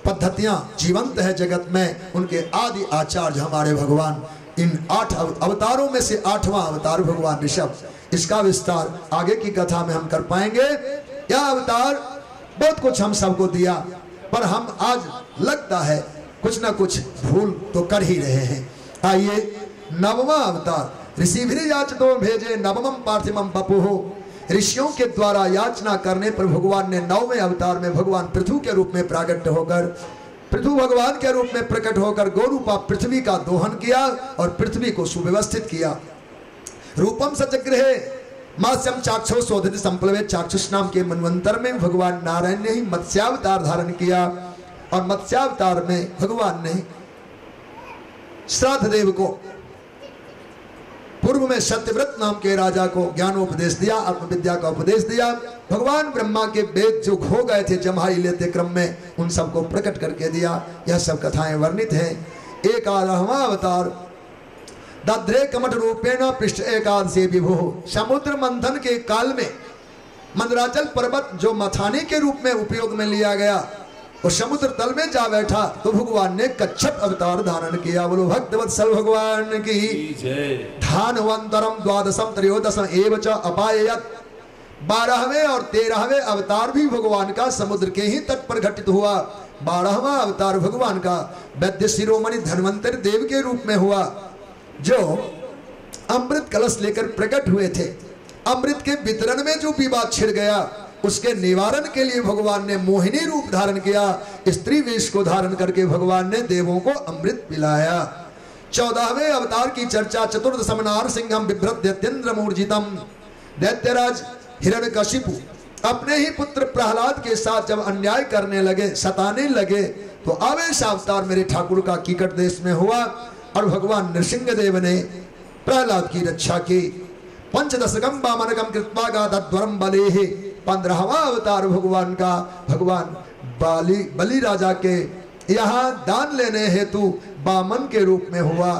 पद्धतियां जीवंत है जगत में, उनके आदि आचार्य हमारे भगवान। इन 8 अवतारों में से 8वां अवतार भगवान ऋषभ। इसका विस्तार आगे की कथा में हम कर पाएंगे। यह अवतार बहुत कुछ हम सबको दिया, पर हम आज लगता है कुछ ना कुछ भूल तो कर ही रहे हैं। आइए 9वां अवतार ऋषि भी याचतो भेजे नवमम पार्थिवम बपुहो। ऋषियों के द्वारा याचना करने पर भगवान ने 9वें अवतार में भगवान पृथु के रूप में प्राकट होकर, पृथु भगवान के रूप में प्रकट होकर गौरूपा पृथ्वी का दोहन किया और पृथ्वी को सुव्यवस्थित किया। रूपम सचग्रहे मास्यम चाक्षो शोधित संप्लवे चाक्षुष नाम के मनवंतर में भगवान नारायण ने ही मत्स्यावतार धारण किया। और मत्स्यावतार में भगवान ने श्राद्ध देव को, पूर्व में सत्यव्रत नाम के राजा को ज्ञानोपदेश दिया, आत्मविद्या का उपदेश दिया। भगवान ब्रह्मा के वेद जो खो गए थे जमाई लेते क्रम में, उन सबको प्रकट करके दिया। यह सब कथाएं वर्णित हैं। 11वां अवतार दद्रे कमठ रूपेण पृष्ठ एकादशे विभु। समुद्र मंथन के काल में मंदराचल पर्वत जो मथाने के रूप में उपयोग में लिया गया, वो समुद्र तल में जा बैठा तो भगवान ने कच्छप अवतार धारण किया। बोलो भक्त वत्सल भगवान की धानवंतरम द्वादशम त्रयोदशम एवं च अपाययत्। 12वें और 13वें अवतार भी भगवान का समुद्र के ही तट पर घटित हुआ। 12वां अवतार भगवान का वैद्य शिरोमणि धन्वंतरि देव के रूप में हुआ, जो अमृत कलश लेकर प्रकट हुए थे। अमृत के वितरण में जो विवाद छिड़ गया उसके निवारण के लिए भगवान ने मोहिनी रूप धारण किया। स्त्री वेश को धारण करके भगवान ने देवों को अमृत पिलाया। 14वें अवतार की चर्चा चतुर्दशम नारसिंहम बिभ्रत्यत्येन्द्र मूर्जितम। दैत्यराज हिरण्यकशिपु अपने ही पुत्र प्रहलाद के साथ जब अन्याय करने लगे, सताने लगे, तो आवेश अवतार मेरे ठाकुर का कीकट देश में हुआ और भगवान नृसिंह देव ने प्रहलाद की रक्षा की। पंचदशकम वामनकम कृत्वा गादध्वरम बलेहि। 15वां अवतार भगवान का भगवान बलि राजा के यहाँ दान लेने हेतु वामन के रूप में हुआ।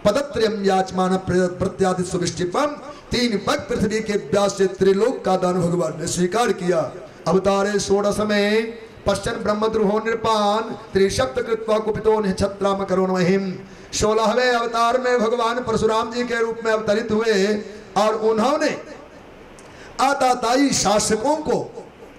पदत्रयम याचमान प्रत्यादि सुविष्टिपम। 3 पग पृथ्वी के व्यास से त्रिलोक का दान भगवान ने स्वीकार किया। अवतारे 16 में पश्चन ब्रह्मद्रुहो निर्पान त्रिशब्द कृत्वा कुपितो छत्राम करोन महिम। 16वें अवतार में भगवान परशुराम जी के रूप में अवतरित हुए और उन्होंने आताताई शासकों को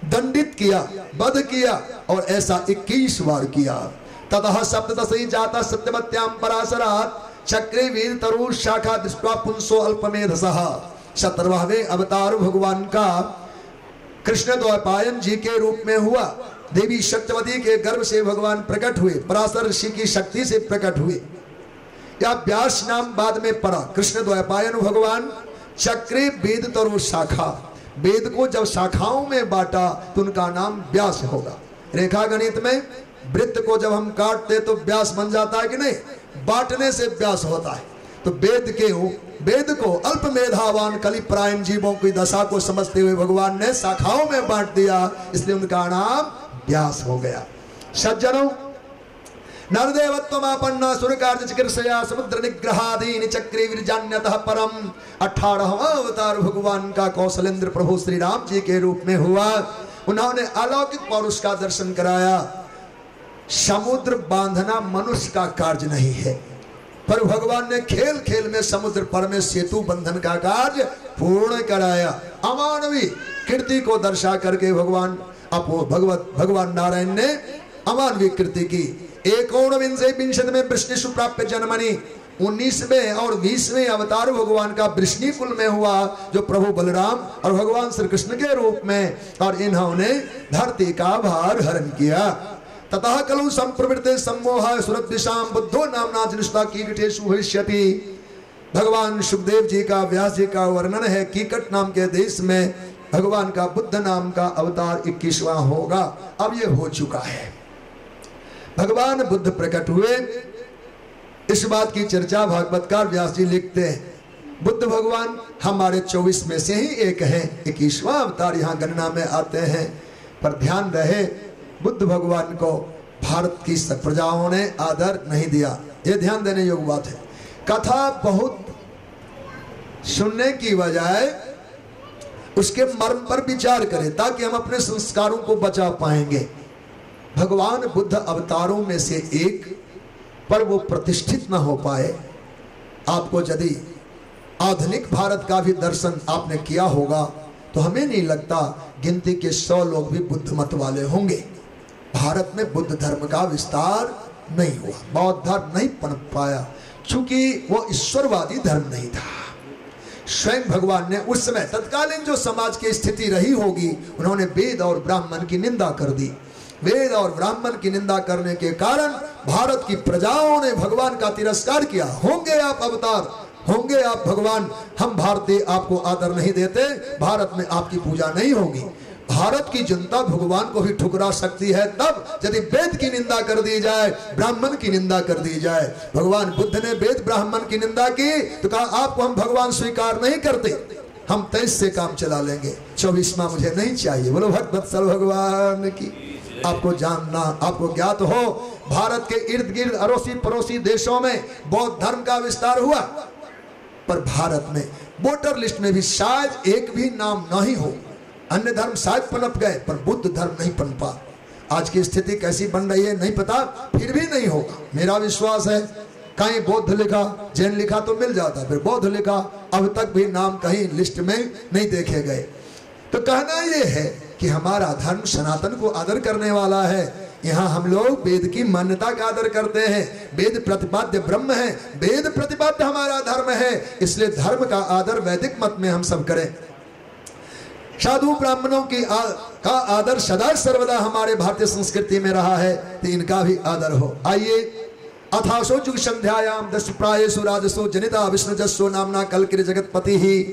दंडित किया, वध किया और ऐसा 21 बार किया। ततः सप्तदशी जाता सत्यवत्याम पराशरात् चक्रे वीर तरु शाखा दृष्ट्वा पुंसो अल्पमेधसः। 17वें अवतार भगवान का कृष्ण द्वैपायन जी के रूप में हुआ। देवी सत्यवती के गर्भ से भगवान प्रकट हुए, पराशर ऋषि की शक्ति से प्रकट हुए। या व्यास नाम बाद में पड़ा। कृष्ण द्वैपायन भगवान चक्रे वेद तरु शाखा, वेद को जब शाखाओं में बांटा तो उनका नाम व्यास होगा। रेखा गणित में वृत्त को जब हम काटते तो व्यास बन जाता है कि नहीं, बांटने से व्यास होता है। तो वेद को अल्प मेधावान कलि प्रायण जीवों की दशा को समझते हुए भगवान ने शाखाओं में बांट दिया, इसलिए उनका नाम व्यास हो गया। सज्जनों, नरदेवत्वमापन्ना सुरकार्य चिकित्सया समुद्र निग्रहादीन चक्रे विरजान्यतः परम। 18वां अवतार भगवान का कौशलेंद्र प्रभु श्री राम जी के रूप में हुआ। उन्होंने अलौकिक पौरुष का दर्शन कराया। समुद्र बांधना मनुष्य का कार्य नहीं है, पर भगवान ने खेल खेल में समुद्र पर में सेतु बंधन का कार्य पूर्ण कराया। अमानवीय कीर्ति को दर्शा करके भगवान नारायण ने अमानवीय कीर्ति की। 19 में वृष्णिषु प्राप्य जन्मनि। 19वें और 20वें अवतार भगवान का वृष्णि कुल में हुआ, जो प्रभु बलराम और भगवान श्री कृष्ण के रूप में, और इन्होंने धरती का भार हरण किया। ततः कलु संप्रवृत्ते सम्मोह सुरद्विषाम बुद्धो नामना जनिष्ठा कीकटेषु भविष्यति। भगवान सुखदेव जी का, व्यास जी का वर्णन है। कीकट नाम के देश में भगवान का बुद्ध नाम का अवतार 21वां होगा। अब ये हो चुका है। भगवान बुद्ध प्रकट हुए, इस बात की चर्चा भागवतकार व्यास जी लिखते हैं। बुद्ध भगवान हमारे 24 में से ही एक हैं। 21वां अवतार यहाँ गणना में आते हैं, पर ध्यान रहे बुद्ध भगवान को भारत की प्रजाओं ने आदर नहीं दिया। ये ध्यान देने योग्य बात है। कथा बहुत सुनने की बजाय उसके मर्म पर विचार करें, ताकि हम अपने संस्कारों को बचा पाएंगे। भगवान बुद्ध अवतारों में से एक, पर वो प्रतिष्ठित न हो पाए। आपको यदि आधुनिक भारत का भी दर्शन आपने किया होगा तो हमें नहीं लगता गिनती के 100 लोग भी बुद्ध मत वाले होंगे। भारत में बुद्ध धर्म का विस्तार नहीं हुआ, बौद्ध धर्म नहीं पनप पाया, क्योंकि वो ईश्वरवादी धर्म नहीं था। स्वयं भगवान ने उस समय तत्कालीन जो समाज की स्थिति रही होगी, उन्होंने वेद और ब्राह्मण की निंदा कर दी। वेद और ब्राह्मण की निंदा करने के कारण भारत की प्रजाओं ने भगवान का तिरस्कार किया। होंगे आप अवतार, होंगे आप भगवान, हम भारतीय आपको आदर नहीं देते, भारत में आपकी पूजा नहीं होगी। भारत की जनता भगवान को भी ठुकरा सकती है तब, यदि वेद की निंदा कर दी जाए, ब्राह्मण की निंदा कर दी जाए। भगवान बुद्ध ने वेद ब्राह्मण की निंदा की तो कहा आपको हम भगवान स्वीकार नहीं करते, हम 23 से काम चला लेंगे, 24वां मुझे नहीं चाहिए। बोलो भक्त वत्सल भगवान की। आपको जानना, आपको ज्ञात हो, भारत के इर्द गिर्द अड़ोसी पड़ोसी देशों में बौद्ध धर्म का विस्तार हुआ, पर भारत में वोटर लिस्ट में भी शायद एक भी नाम नहीं हो। अन्य धर्म शायद पनप गए, पर बुद्ध धर्म नहीं पनपा। आज की स्थिति कैसी बन रही है नहीं पता, फिर भी नहीं होगा। मेरा विश्वास है कहीं बौद्ध लिखा, जैन लिखा तो मिल जाता, फिर बौद्ध लिखा, अब तक भी नाम कहीं लिस्ट में नहीं देखे गए। तो कहना यह है कि हमारा धर्म सनातन को आदर करने वाला है। यहाँ हम लोग वेद की मान्यता का आदर करते हैं। वेद प्रतिपाद्य ब्रह्म है, वेद प्रतिपाद्य हमारा धर्म है, इसलिए धर्म का आदर वैदिक मत में हम सब करें। साधु ब्राह्मणों की का आदर सदा सर्वदा हमारे भारतीय संस्कृति में रहा है, तो इनका भी आदर हो। आइए, अथासो जुग संध्यायाम दश प्रायेषु राजसो जनिता विष्णु जस्सो नामना कलकिर जगतपति ही।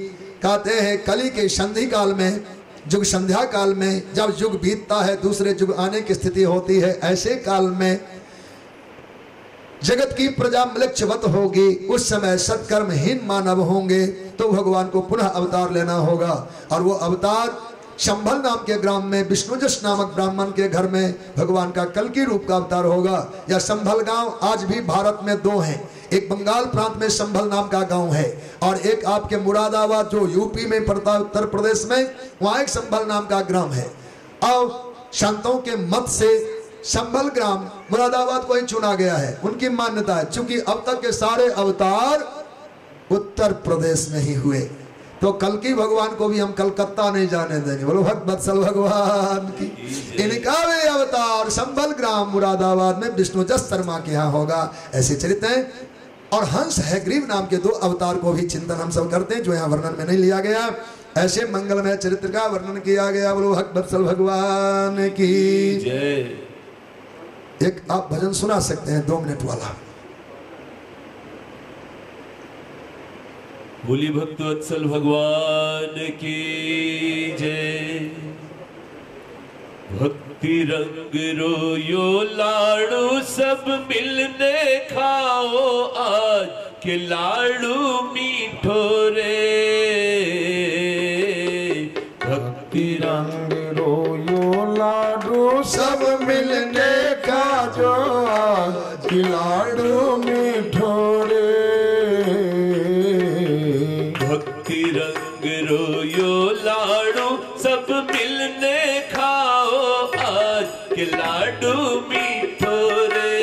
कहते हैं कली के संधि काल में, जुग संध्या काल में, जब युग बीतता है दूसरे युग आने की स्थिति होती है, ऐसे काल में जगत की प्रजा म्लेच्छवत होगी। उस समय सत्कर्महीन मानव होंगे, तो भगवान को पुनः अवतार लेना होगा। और वो अवतार संभल नाम के ग्राम में विष्णुजस नामक ब्राह्मण के घर में भगवान का कल्कि रूप का अवतार होगा। यह संभल गांव आज भी भारत में दो हैं, एक बंगाल प्रांत में संभल नाम का गांव है, और एक आपके मुरादाबाद जो यूपी में पड़ता है उत्तर प्रदेश में, वहां एक संभल नाम का ग्राम है। और संतों के मत से संभल ग्राम मुरादाबाद को ही चुना गया है, उनकी मान्यता है। चूंकि अब तक के सारे अवतार उत्तर प्रदेश में ही हुए, तो कल्कि भगवान को भी हम कलकत्ता नहीं जाने देंगे। बोलो भक्त वत्सल भगवान की। इनका भी अवतार संभल ग्राम मुरादाबाद में विष्णुजस शर्मा के यहाँ होगा। ऐसे चरित्र हैं। और हंस है ग्रीव नाम के दो अवतार को भी चिंतन हम सब करते हैं, जो यहाँ वर्णन में नहीं लिया गया। ऐसे मंगलमय चरित्र का वर्णन किया गया। बोलो भक्त वत्सल भगवान की जय। एक आप भजन सुना सकते हैं 2 मिनट वाला। बोली भक्त वत्सल भगवान की जय। भक्ति रंग रोयो लाडू सब मिलने खाओ आज के लाडू मीठो रे। भक्ति रंग रोयो लाडू सब मिलने खाओ आज के लाडू मीठो रे। भक्ति रंग रोयो लाडू सब मिलने खाओ आज के लाडू मीठो रे।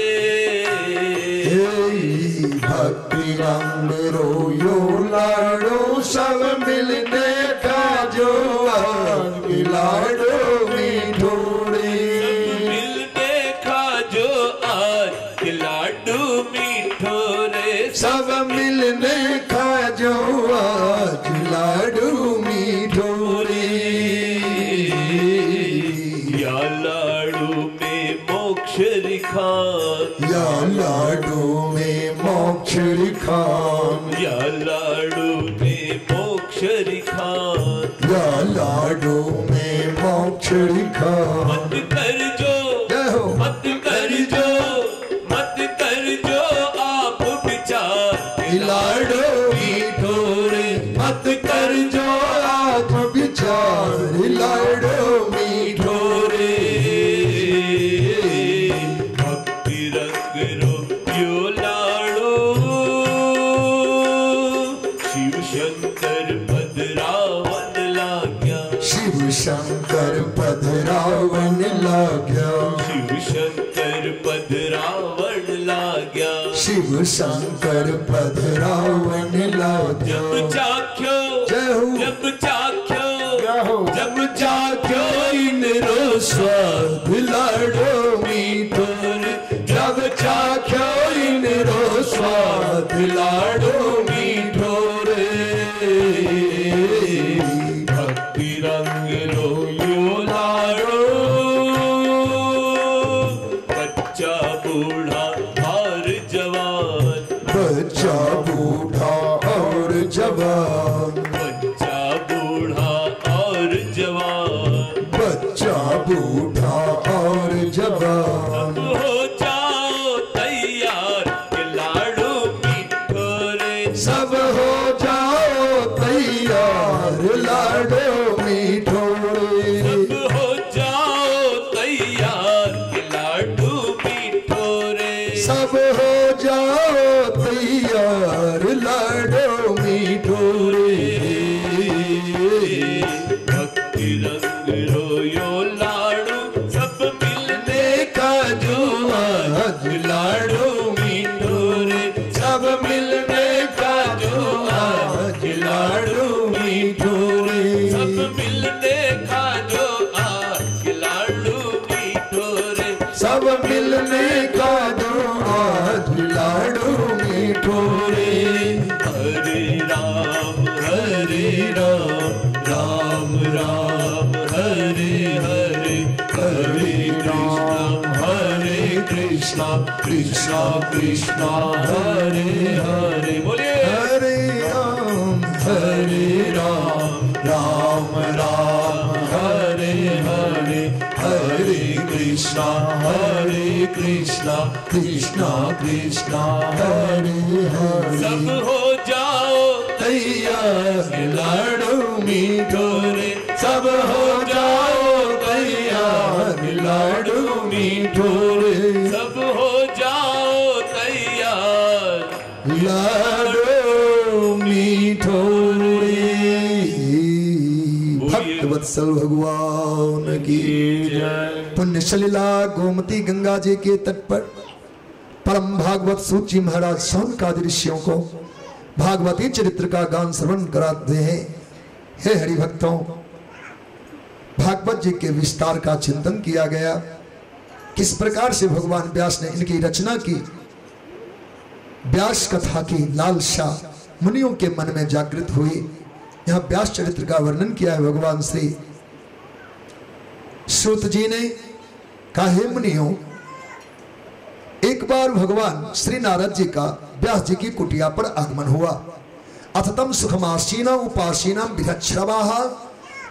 भक्ति रंग रोयो लाडू सब मिलने खाओ आज के लाडू मीठो रे। मिलने खाओ आज के लाडू मीठो रे। सब मिलने खाओ आज लाडू मीठो रे। या लाडू में मोक्ष रिखान, या लाडू में मोक्ष रिखान, या लाडू में मोक्ष रिखान, या लाडू में मोक्ष रिखान। मत कर जो, मत कर जो, मत कर जो आप विचार लाडू मीठो रे। मत कर जो आप विचार लाडू मीठो रे। भक्ति रंग रोयो लाडू शिव शंकर पद रावण लाग्या। शिव शंकर पद रावण लाग्या। शिव शंकर पद रावण लाग्या। शिव शंकर पद रावण लाग्या। जब चाख्यो, जय हो, जब चाख्यो, जय हो, जब चाख्यो इन रो स्वाद लाडू मीठो रे। जब चाख्यो इन रो स्वाद लाडू मीठो रे। भक्ति रंग रोयो लाडू बच्चा बूढ़ा और जवान, बच्चा बूढ़ा और जवान, बच्चा बूढ़ा और जवान, बच्चा बूढ़ा और जवान। हो जाओ तैयार के लाडू मीठो रे। सब हो जाओ तैयार लाडू मीठो रे। सब हो जाओ तैयार के लाडू मीठो रे। सब हो जाओ तैयार लाडू मीठो रे। भक्ति रंग रोयो लाडू सब मिलने सब मिलने का जो आज लाडो मीठो रे। हरे राम राम राम हरे हरे, हरे कृष्णा कृष्णा कृष्णा हरे हरे। बोलिए हरे राम राम राम हरे हरे, हरे कृष्णा कृष्णा कृष्णा हरे हरे। सब हो जाओ तैयार लाडो मीठो रे, सब हो जाओ तैयार लाडो मीठो रे, सब हो जाओ तैयार लाडो मीठो रे। भक्त वत्सल भगवान की पुण्य सलीला गोमती गंगा जी के तट पर परम भागवत सूची महाराज सौनकादि ऋषियों को भागवती चरित्र का गान श्रवण कराते हैं। हे हरि भक्तों, भागवत जी के विस्तार का चिंतन किया गया, किस प्रकार से भगवान व्यास ने इनकी रचना की। व्यास कथा की लालसा मुनियों के मन में जागृत हुई। यहाँ व्यास चरित्र का वर्णन किया है भगवान श्री सूत जी ने। कहा हे मुनियों, एक बार भगवान श्री नारद जी का व्यास जी की कुटिया पर आगमन हुआ। अथतम सुखमासीना उपासीना विधक्षरवाह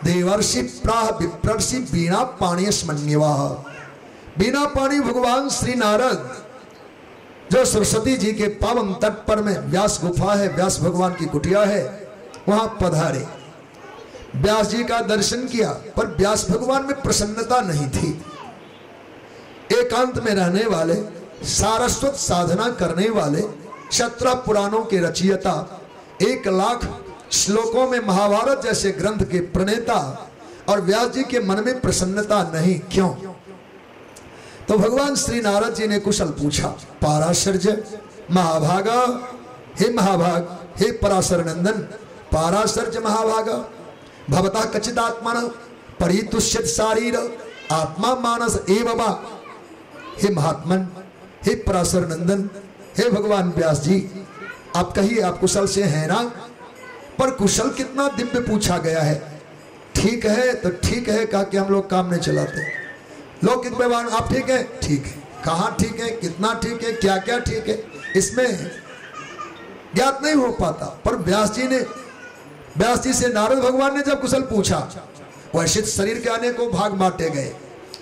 देवर्षि प्राह विप्रर्षि बीना पाणी स्मन्यवाह। बीना पाणी भगवान श्री नारद जो सरस्वती जी के पावन तट पर में व्यास गुफा है, व्यास भगवान की कुटिया है, वहां पधारे। व्यास जी का दर्शन किया, पर व्यास भगवान में प्रसन्नता नहीं थी। एकांत में रहने वाले, सारस्वत साधना करने वाले, 17 पुराणों के रचयिता, 1 लाख श्लोकों में महाभारत जैसे ग्रंथ के प्रणेता, और व्यास जी के मन में प्रसन्नता नहीं, क्यों? तो भगवान श्री नारद जी ने कुशल पूछा। पाराशर्य महाभागा, हे महाभाग, हे पराशर नंदन, पाराशर्य महाभागा भवता कचित आत्मा परितुष्यत शारीर आत्मा मानस एव वा। हे महात्मन, हे पराशर नंदन, हे भगवान व्यास जी, आप कहिए आप कुशल से हैं ना? पर कुशल कितना दिव्य पूछा गया है। ठीक है तो ठीक है कहा कि हम लोग काम नहीं चलाते। लौकिक व्यवहार आप ठीक है, ठीक है, कहाँ ठीक है, कितना ठीक है, क्या क्या ठीक है, इसमें ज्ञात नहीं हो पाता। पर व्यास जी से नारद भगवान ने जब कुशल पूछा, वैश्विक शरीर के आने को भाग बांटे गए,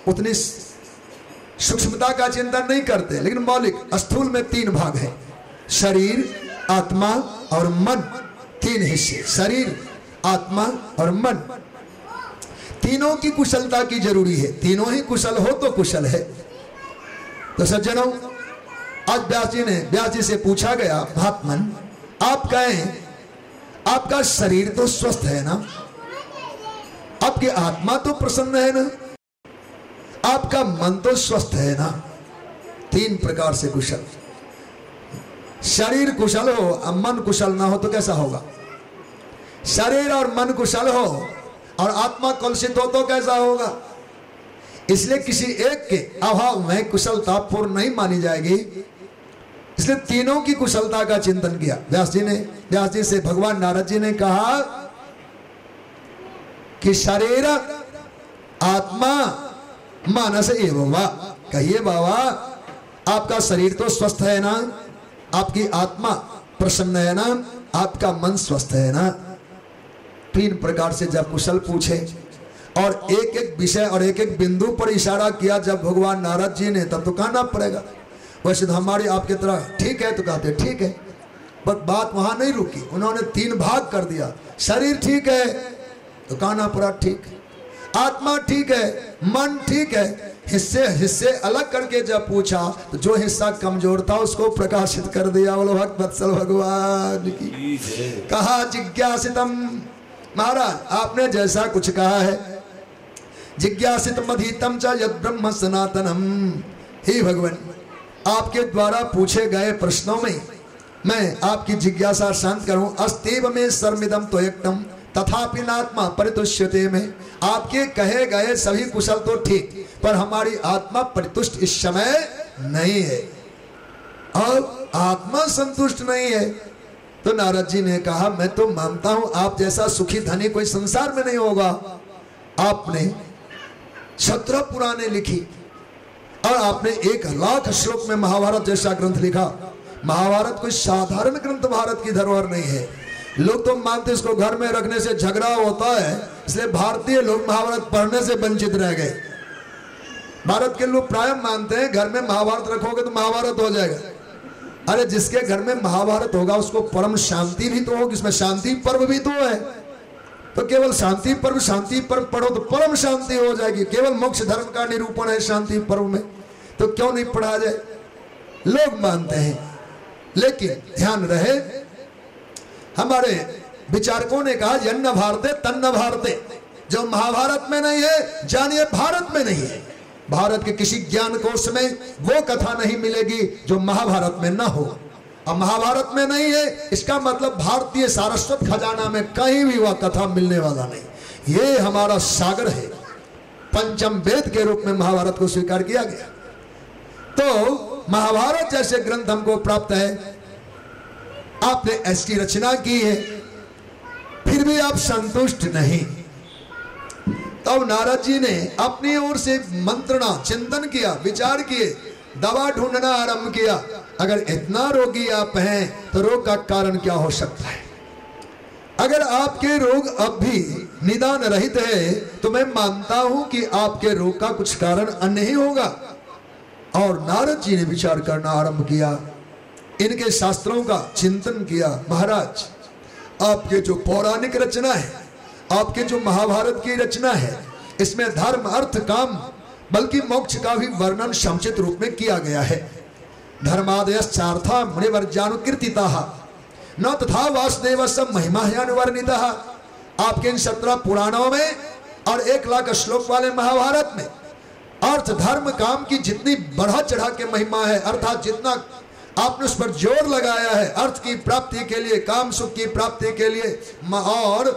उतनी सूक्ष्मता का चिंतन नहीं करते, लेकिन मौलिक स्थूल में 3 भाग है, शरीर, आत्मा और मन। 3 हिस्से, शरीर, आत्मा और मन। तीनों की कुशलता की जरूरी है। तीनों ही कुशल हो तो कुशल है। तो सज्जनों, आज व्यास जी से पूछा गया, महात्मन आप कहें आपका शरीर तो स्वस्थ है ना, आपकी आत्मा तो प्रसन्न है ना, आपका मन तो स्वस्थ है ना। 3 प्रकार से कुशल। शरीर कुशल हो और मन कुशल ना हो तो कैसा होगा? शरीर और मन कुशल हो और आत्मा कलुषित हो तो कैसा होगा? इसलिए किसी एक के अभाव में कुशलता पूर्ण नहीं मानी जाएगी। इसलिए तीनों की कुशलता का चिंतन किया व्यास जी से भगवान नारद जी ने कहा कि शरीर, आत्मा, मानस एवं वा। कहिए बाबा, आपका शरीर तो स्वस्थ है ना, आपकी आत्मा प्रसन्न है ना, आपका मन स्वस्थ है ना। 3 प्रकार से जब कुशल पूछे और एक एक विषय और एक एक बिंदु पर इशारा किया जब भगवान नारद जी ने, तब तो कहना पड़ेगा। वैसे तो हमारी आपकी तरह ठीक है तो कहते ठीक है, पर बात वहां नहीं रुकी। उन्होंने 3 भाग कर दिया। शरीर ठीक है तो कहना पड़ा ठीक, आत्मा ठीक है, मन ठीक है। हिस्से अलग करके जब पूछा तो जो हिस्सा कमजोर था उसको प्रकाशित कर दिया। बोलो भक्त वत्सल भगवान की। कहा जिज्ञासितम, महाराज आपने जैसा कुछ कहा है, जिज्ञासितम अधीतम च यद ब्रह्म सनातनम। हे भगवान, आपके द्वारा पूछे गए प्रश्नों में मैं आपकी जिज्ञासा शांत करूं। अस्तेव में सर्मिदम तो तथापि नात्मा परितुष्यते में। आपके कहे गए सभी कुशल तो ठीक, पर हमारी आत्मा परितुष्ट इस समय नहीं है। और आत्मा संतुष्ट नहीं है। तो नारद जी ने कहा मैं तो मानता हूं आप जैसा सुखी धनी कोई संसार में नहीं होगा। आपने 17 पुराणे लिखी और आपने 1,00,000 श्लोक में महाभारत जैसा ग्रंथ लिखा। महाभारत कोई साधारण ग्रंथ भारत की धरोहर नहीं है। लोग तो मानते इसको घर में रखने से झगड़ा होता है, इसलिए भारतीय लोग महाभारत पढ़ने से वंचित रह गए। भारत के लोग प्राय मानते हैं घर में महाभारत रखोगे तो महाभारत हो जाएगा। अरे जिसके घर में महाभारत होगा उसको परम शांति भी तो होगी, इसमें शांति पर्व भी तो है। तो केवल शांति पर्व पढ़ो तो परम शांति हो जाएगी। केवल मोक्ष धर्म का निरूपण है शांति पर्व में, तो क्यों नहीं पढ़ा जाए? लोग मानते हैं। लेकिन ध्यान रहे, हमारे विचारकों ने कहा यन्न भारते तन्न भारते, जो महाभारत में नहीं है जानिए भारत में नहीं है। भारत के किसी ज्ञान कोश में वो कथा नहीं मिलेगी जो महाभारत में ना हो। अब महाभारत में नहीं है इसका मतलब भारतीय सारस्वत खजाना में कहीं भी वह कथा मिलने वाला नहीं। ये हमारा सागर है। पंचम वेद के रूप में महाभारत को स्वीकार किया गया। तो महाभारत जैसे ग्रंथ हमको प्राप्त है, आपने ऐसी रचना की है, फिर भी आप संतुष्ट नहीं। तब नारद जी ने अपनी ओर से मंत्रणा चिंतन किया, विचार किए, दवा ढूंढना आरंभ किया। अगर इतना रोगी आप हैं तो रोग का कारण क्या हो सकता है? अगर आपके रोग अब भी निदान रहित है तो मैं मानता हूं कि आपके रोग का कुछ कारण अन्य ही होगा। और नारद जी ने विचार करना आरंभ किया, इनके शास्त्रों का चिंतन किया। महाराज, आपके जो पौराणिक रचना है, आपके जो महाभारत की रचना है, इसमें धर्म अर्थ काम बल्कि मोक्ष का भी वर्णन समुचित रूप में किया गया है। धर्मादयश्चार्था मुनिवर्जानुकीर्तिताः न तथा वासुदेवस्य महिमाह्यानुवर्णितः। आपके इन 17 पुराणों में और 1,00,000 श्लोक वाले महाभारत में अर्थ धर्म काम की जितनी बढ़ा चढ़ा के महिमा है, अर्थात जितना आपने उस पर जोर लगाया है अर्थ की प्राप्ति के लिए, काम सुख की प्राप्ति के लिए और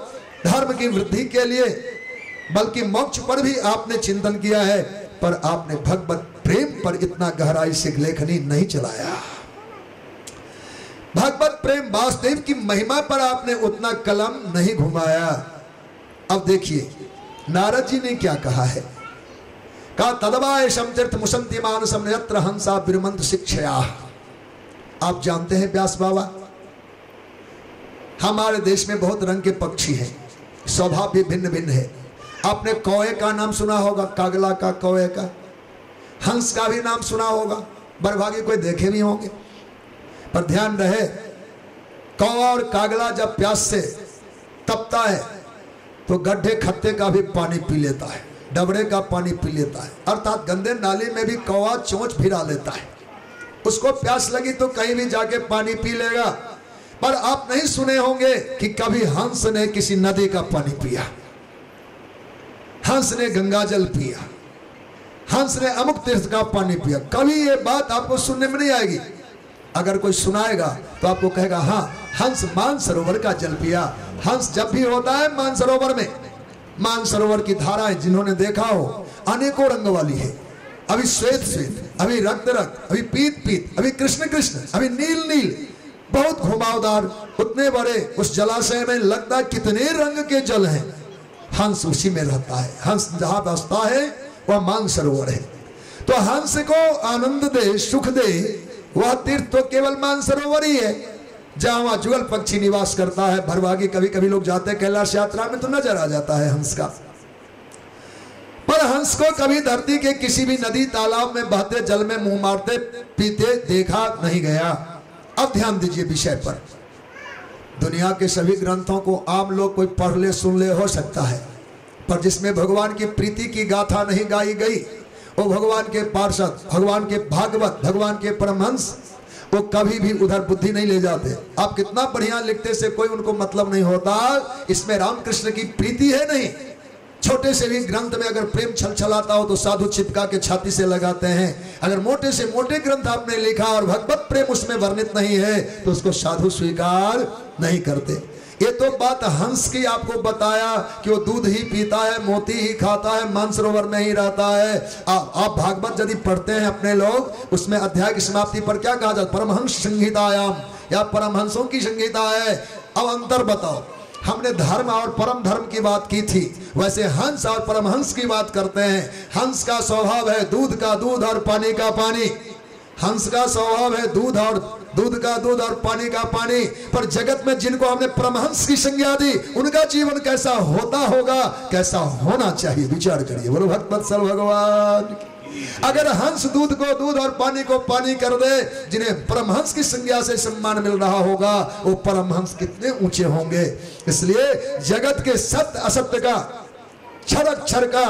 धर्म की वृद्धि के लिए, बल्कि मोक्ष पर भी आपने चिंतन किया है, पर आपने भगवत प्रेम पर इतना गहराई से लेखनी नहीं चलाया। भगवत प्रेम वासुदेव की महिमा पर आपने उतना कलम नहीं घुमाया। अब देखिए नारद जी ने क्या कहा है। कहा तदवाय समतीर्थ मुसंति मानसम यत्र हंसा विरमंत शिक्षया। आप जानते हैं व्यास बाबा, हमारे देश में बहुत रंग के पक्षी हैं, स्वभाव भी भिन्न भिन्न है। आपने कौए का नाम सुना होगा, कागला का, कौए का, हंस का भी नाम सुना होगा, बरभागी कोई देखे भी होंगे। पर ध्यान रहे, कौआ और कागला जब प्यास से तपता है तो गड्ढे खत्ते का भी पानी पी लेता है, डबरे का पानी पी लेता है, अर्थात गंदे नाली में भी कौआ चोंच फिरा लेता है। उसको प्यास लगी तो कहीं भी जाके पानी पी लेगा। पर आप नहीं सुने होंगे कि कभी हंस ने किसी नदी का पानी पिया, हंस ने गंगा जल पिया, हंस ने अमुक तीर्थ का पानी पिया। कभी ये बात आपको सुनने में नहीं आएगी। अगर कोई सुनाएगा तो आपको कहेगा हाँ हंस मानसरोवर का जल पिया। हंस जब भी होता है मानसरोवर में, मानसरोवर की धाराएं जिन्होंने देखा हो अनेकों रंग वाली है, अभी श्वेत श्वेत, अभी रक्त रक्त, अभी पीत पीत, अभी कृष्ण कृष्ण, अभी नील नील, बहुत घुमावदार, उतने बड़े उस जलाशय में लगता है कितने रंग के जल हैं। हंस उसी में रहता है, हंस जहां बसता है वह मानसरोवर है। तो हंस को आनंद दे, सुख दे, वह तीर्थ तो केवल मानसरोवर ही है जहां वह जुगल पक्षी निवास करता है। भरभागी कभी कभी लोग जाते हैं कैलाश यात्रा में तो नजर आ जाता है हंस का। पर हंस को कभी धरती के किसी भी नदी तालाब में बहते जल में मुंह मारते पीते देखा नहीं गया। अब ध्यान दीजिए विषय पर। दुनिया के सभी ग्रंथों को आम लोग कोई पढ़ ले सुन ले हो सकता है, पर जिसमें भगवान की प्रीति की गाथा नहीं गाई गई, वो भगवान के पार्षद, भगवान के भागवत, भगवान के परमहंस, वो कभी भी उधर बुद्धि नहीं ले जाते। आप कितना बढ़िया लिखते से कोई उनको मतलब नहीं होता। इसमें रामकृष्ण की प्रीति है नहीं। छोटे से भी ग्रंथ में अगर प्रेम छलछलाता हो तो साधु चिपका के छाती से लगाते हैं। अगर मोटे से मोटे ग्रंथ आपने लिखा और भगवत प्रेम उसमें वर्णित नहीं है तो उसको साधु स्वीकार नहीं करते। ये तो बात हंस की आपको बताया कि वो दूध ही पीता है, मोती ही खाता है, मानसरोवर में ही रहता है। आप भागवत यदि पढ़ते हैं अपने लोग, उसमें अध्याय की समाप्ति पर क्या कहा जाता? परमहंस संहितायाम, या परमहंसों की संहिता है। अब अंतर बताओ, हमने धर्म और परम धर्म की बात की थी, वैसे हंस और परमहंस की बात करते हैं। हंस का स्वभाव है दूध का दूध और पानी का पानी। हंस का स्वभाव है दूध का दूध और पानी का पानी। पर जगत में जिनको हमने परमहंस की संज्ञा दी, उनका जीवन कैसा होता होगा, कैसा होना चाहिए, विचार करिए। बोलो भक्त वत्सल भगवान। अगर हंस दूध को दूध और पानी को पानी कर दे, जिन्हें परमहंस की संज्ञा से सम्मान मिल रहा होगा, वो परमहंस कितने ऊंचे होंगे। इसलिए जगत के सत्य असत्य का, क्षर अक्षर का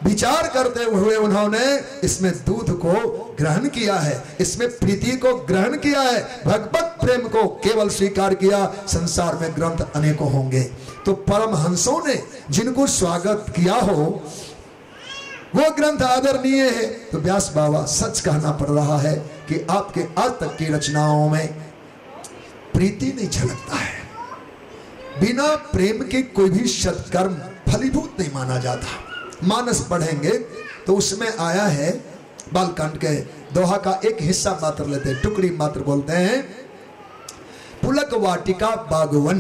विचार करते हुए उन्होंने इसमें दूध को ग्रहण किया है, इसमें प्रीति को ग्रहण किया है, भगवत प्रेम को केवल स्वीकार किया। संसार में ग्रंथ अनेकों होंगे, तो परमहंसों ने जिनको स्वागत किया हो वो ग्रंथ आदरणीय है। तो व्यास बाबा सच कहना पड़ रहा है कि आपके आज तक की रचनाओं में प्रीति नहीं झलकता है। बिना प्रेम के कोई भी सत्कर्म फलीभूत नहीं माना जाता। मानस पढ़ेंगे तो उसमें आया है, बालकांड के दोहा का एक हिस्सा मात्र लेते हैं, टुकड़ी मात्र बोलते हैं, पुलक वाटिका बागवन,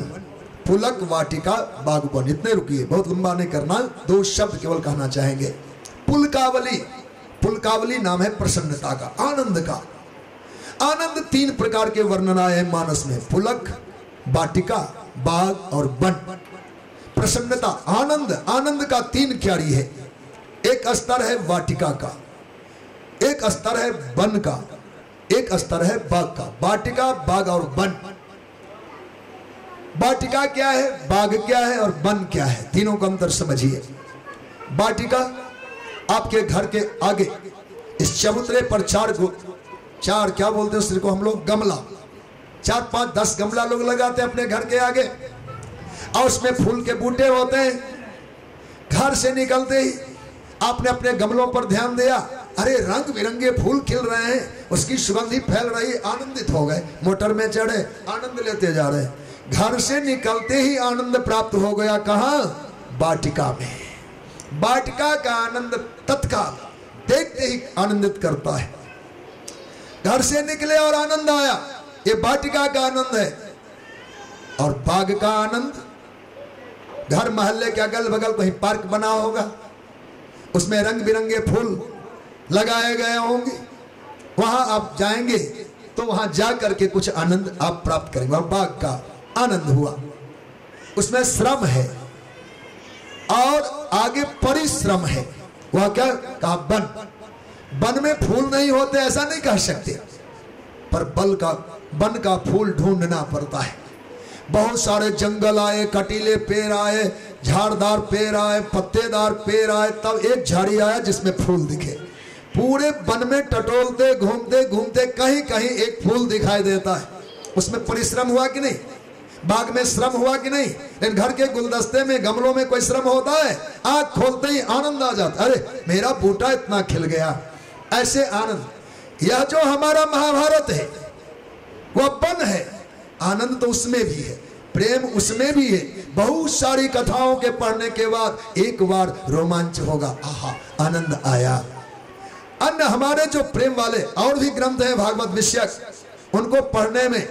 पुलक वाटिका बागवन। इतने रुकिए, बहुत लंबा नहीं करना, दो शब्द केवल कहना चाहेंगे। पुलकावली, पुलकावली नाम है प्रसन्नता का, आनंद का। आनंद तीन प्रकार के वर्णन आए हैं मानस में, पुलक, वाटिका, बाग और वन। प्रसन्नता, आनंद, आनंद का तीन क्यारी है। एक स्तर है वाटिका का, एक स्तर है वन का, एक स्तर है बाग का। वाटिका, बाग और वन। वाटिका क्या है, बाग क्या है और वन क्या है, तीनों का अंतर समझिए। वाटिका आपके घर के आगे इस चबूतरे पर चार क्या बोलते हैं उसको हम लोग, गमला, 4, 5, 10 गमला लोग लगाते हैं अपने घर के आगे, और उसमें फूल के बूटे होते हैं। घर से निकलते ही आपने अपने गमलों पर ध्यान दिया, अरे रंग बिरंगे फूल खिल रहे हैं, उसकी सुगंधी फैल रही, आनंदित हो गए, मोटर में चढ़े, आनंद लेते जा रहे। घर से निकलते ही आनंद प्राप्त हो गया, कहां? वाटिका में। वाटिका का आनंद तत्काल देखते ही आनंदित करता है। घर से निकले और आनंद आया, ये वाटिका का आनंद है। और बाग का आनंद, घर मोहल्ले के अगल बगल कहीं पार्क बना होगा, उसमें रंग बिरंगे फूल लगाए गए होंगे, वहां आप जाएंगे तो वहां जा करके कुछ आनंद आप प्राप्त करेंगे। वहां बाग का आनंद हुआ, उसमें श्रम है और आगे परिश्रम है। वह क्या कहा? वन। वन में फूल नहीं होते ऐसा नहीं कह सकते, पर वन का फूल ढूंढना पड़ता है। बहुत सारे जंगल आए, कटीले पेड़ आए, झाड़दार पेड़ आए, पत्तेदार पेड़ आए, तब एक झाड़ी आया जिसमें फूल दिखे। पूरे वन में टटोलते घूमते घूमते कहीं कहीं एक फूल दिखाई देता है, उसमें परिश्रम हुआ कि नहीं? बाग में श्रम हुआ कि नहीं? लेकिन घर के गुलदस्ते में, गमलों में कोई श्रम होता है? आंख खोलते ही आनंद आ जाता, अरे मेरा बूटा इतना खिल गया, ऐसे आनंद। यह जो हमारा महाभारत है वह वन है, आनंद तो उसमें भी है, प्रेम उसमें भी है। बहुत सारी कथाओं के पढ़ने के बाद एक बार रोमांच होगा, आहा आनंद आया। अन्य हमारे जो प्रेम वाले और भी ग्रंथ हैं भागवत विषयक, उनको पढ़ने में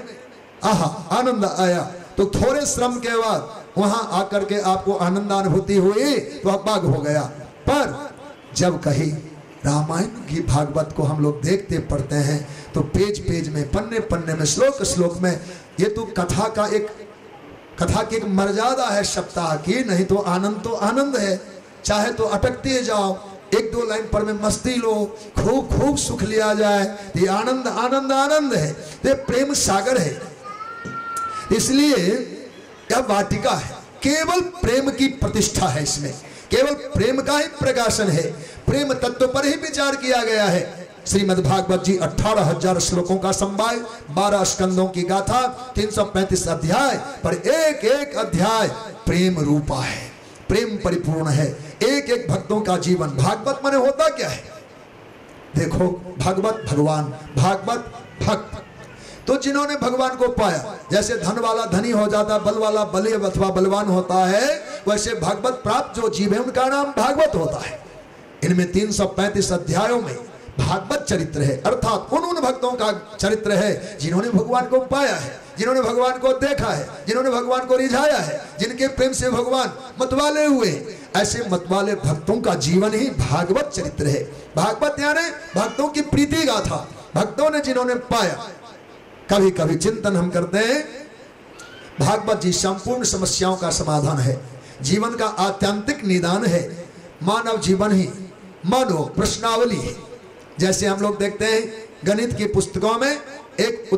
आहा आनंद आया, तो थोड़े श्रम के बाद वहां आकर के आपको आनंदानुभूति हुई तो बाग हो गया। पर जब कहीं रामायण की भागवत को हम लोग देखते पढ़ते हैं तो पेज पेज में, पन्ने पन्ने में, श्लोक श्लोक में, ये तो कथा की एक मर्यादा है सप्ताह की, नहीं तो आनंद है। चाहे तो अटकते जाओ, एक दो लाइन पर में मस्ती लो, खूब खूब सुख लिया जाए, ये आनंद आनंद आनंद है, ये प्रेम सागर है। इसलिए यह वाटिका है, केवल प्रेम की प्रतिष्ठा है, इसमें केवल प्रेम का ही प्रकाशन है, प्रेम तत्व पर ही विचार किया गया है। श्रीमद् भागवत जी 18,000 श्लोकों का संवाय, 12 स्कंदों की गाथा, 335 अध्याय, पर एक एक अध्याय प्रेम रूपा है, प्रेम परिपूर्ण है। एक एक भक्तों का जीवन, भागवत माने होता क्या है? देखो, भागवत भगवान, भागवत भक्त। तो जिन्होंने भगवान को पाया, जैसे धन वाला धनी हो जाता, बल वाला बली अथवा बलवान होता है, वैसे भागवत प्राप्त जो जीव है उनका नाम भागवत होता है। इनमें 335 अध्यायों में भागवत चरित्र है, अर्थात उन भक्तों का चरित्र है जिन्होंने भगवान को पाया है, जिन्होंने भगवान को देखा है, जिन्होंने भगवान को रिझाया है, जिनके प्रेम से भगवान मतवाले हुए। ऐसे मतवाले भक्तों का जीवन ही भागवत चरित्र है। भागवत यानी भक्तों की प्रीति गाथा, भक्तों ने जिन्होंने पाया। कभी कभी चिंतन हम करते हैं, भागवत जी संपूर्ण समस्याओं का समाधान है, जीवन का आत्यंतिक निदान है, मानव जीवन ही मानो प्रश्नावली है। जैसे हम लोग देखते हैं गणित की पुस्तकों में एक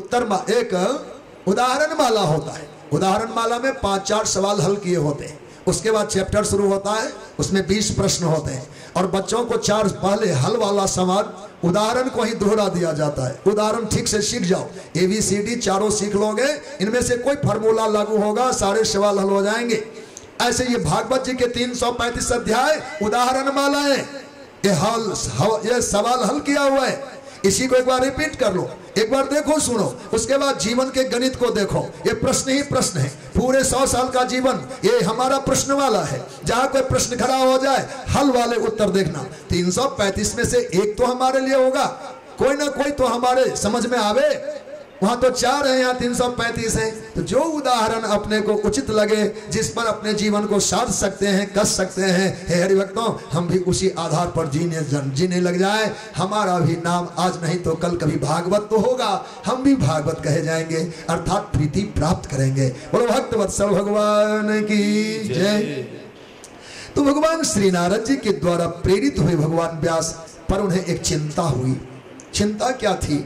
उदाहरण माला होता है, उदाहरण माला में 5-4 सवाल हल किए होते हैं, उसके बाद चैप्टर शुरू होता है, उसमें 20 प्रश्न होते हैं और बच्चों को 4 पहले हल वाला सवाल उदाहरण को ही दोहरा दिया जाता है। उदाहरण ठीक से सीख जाओ, ABCD चारों सीख लोगे, इनमें से कोई फार्मूला लागू होगा, सारे सवाल हल हो जाएंगे। ऐसे ये भागवत जी के 335 अध्याय उदाहरण माला है, ये सवाल हल किया हुआ है। इसी को एक बार रिपीट कर लो, एक बार देखो, सुनो, उसके बाद जीवन के गणित को देखो। ये प्रश्न ही प्रश्न है, पूरे 100 साल का जीवन ये हमारा प्रश्न वाला है। जहां कोई प्रश्न खड़ा हो जाए, हल वाले उत्तर देखना। 335 में से एक तो हमारे लिए होगा, कोई ना कोई तो हमारे समझ में आवे। वहां तो 4 है, यहाँ 335 है। तो जो उदाहरण अपने को उचित लगे, जिस पर अपने जीवन को साध सकते हैं, कस सकते हैं, हे हरिभक्तों, हम भी उसी आधार पर जीने लग जाए। हमारा भी नाम आज नहीं तो कल कभी भागवत तो होगा, हम भी भागवत कहे जाएंगे, अर्थात प्रीति प्राप्त करेंगे। बोलो भक्त वत्सल भगवान की जय। तो भगवान श्री नारद जी के द्वारा प्रेरित हुए भगवान व्यास पर उन्हें एक चिंता हुई। चिंता क्या थी?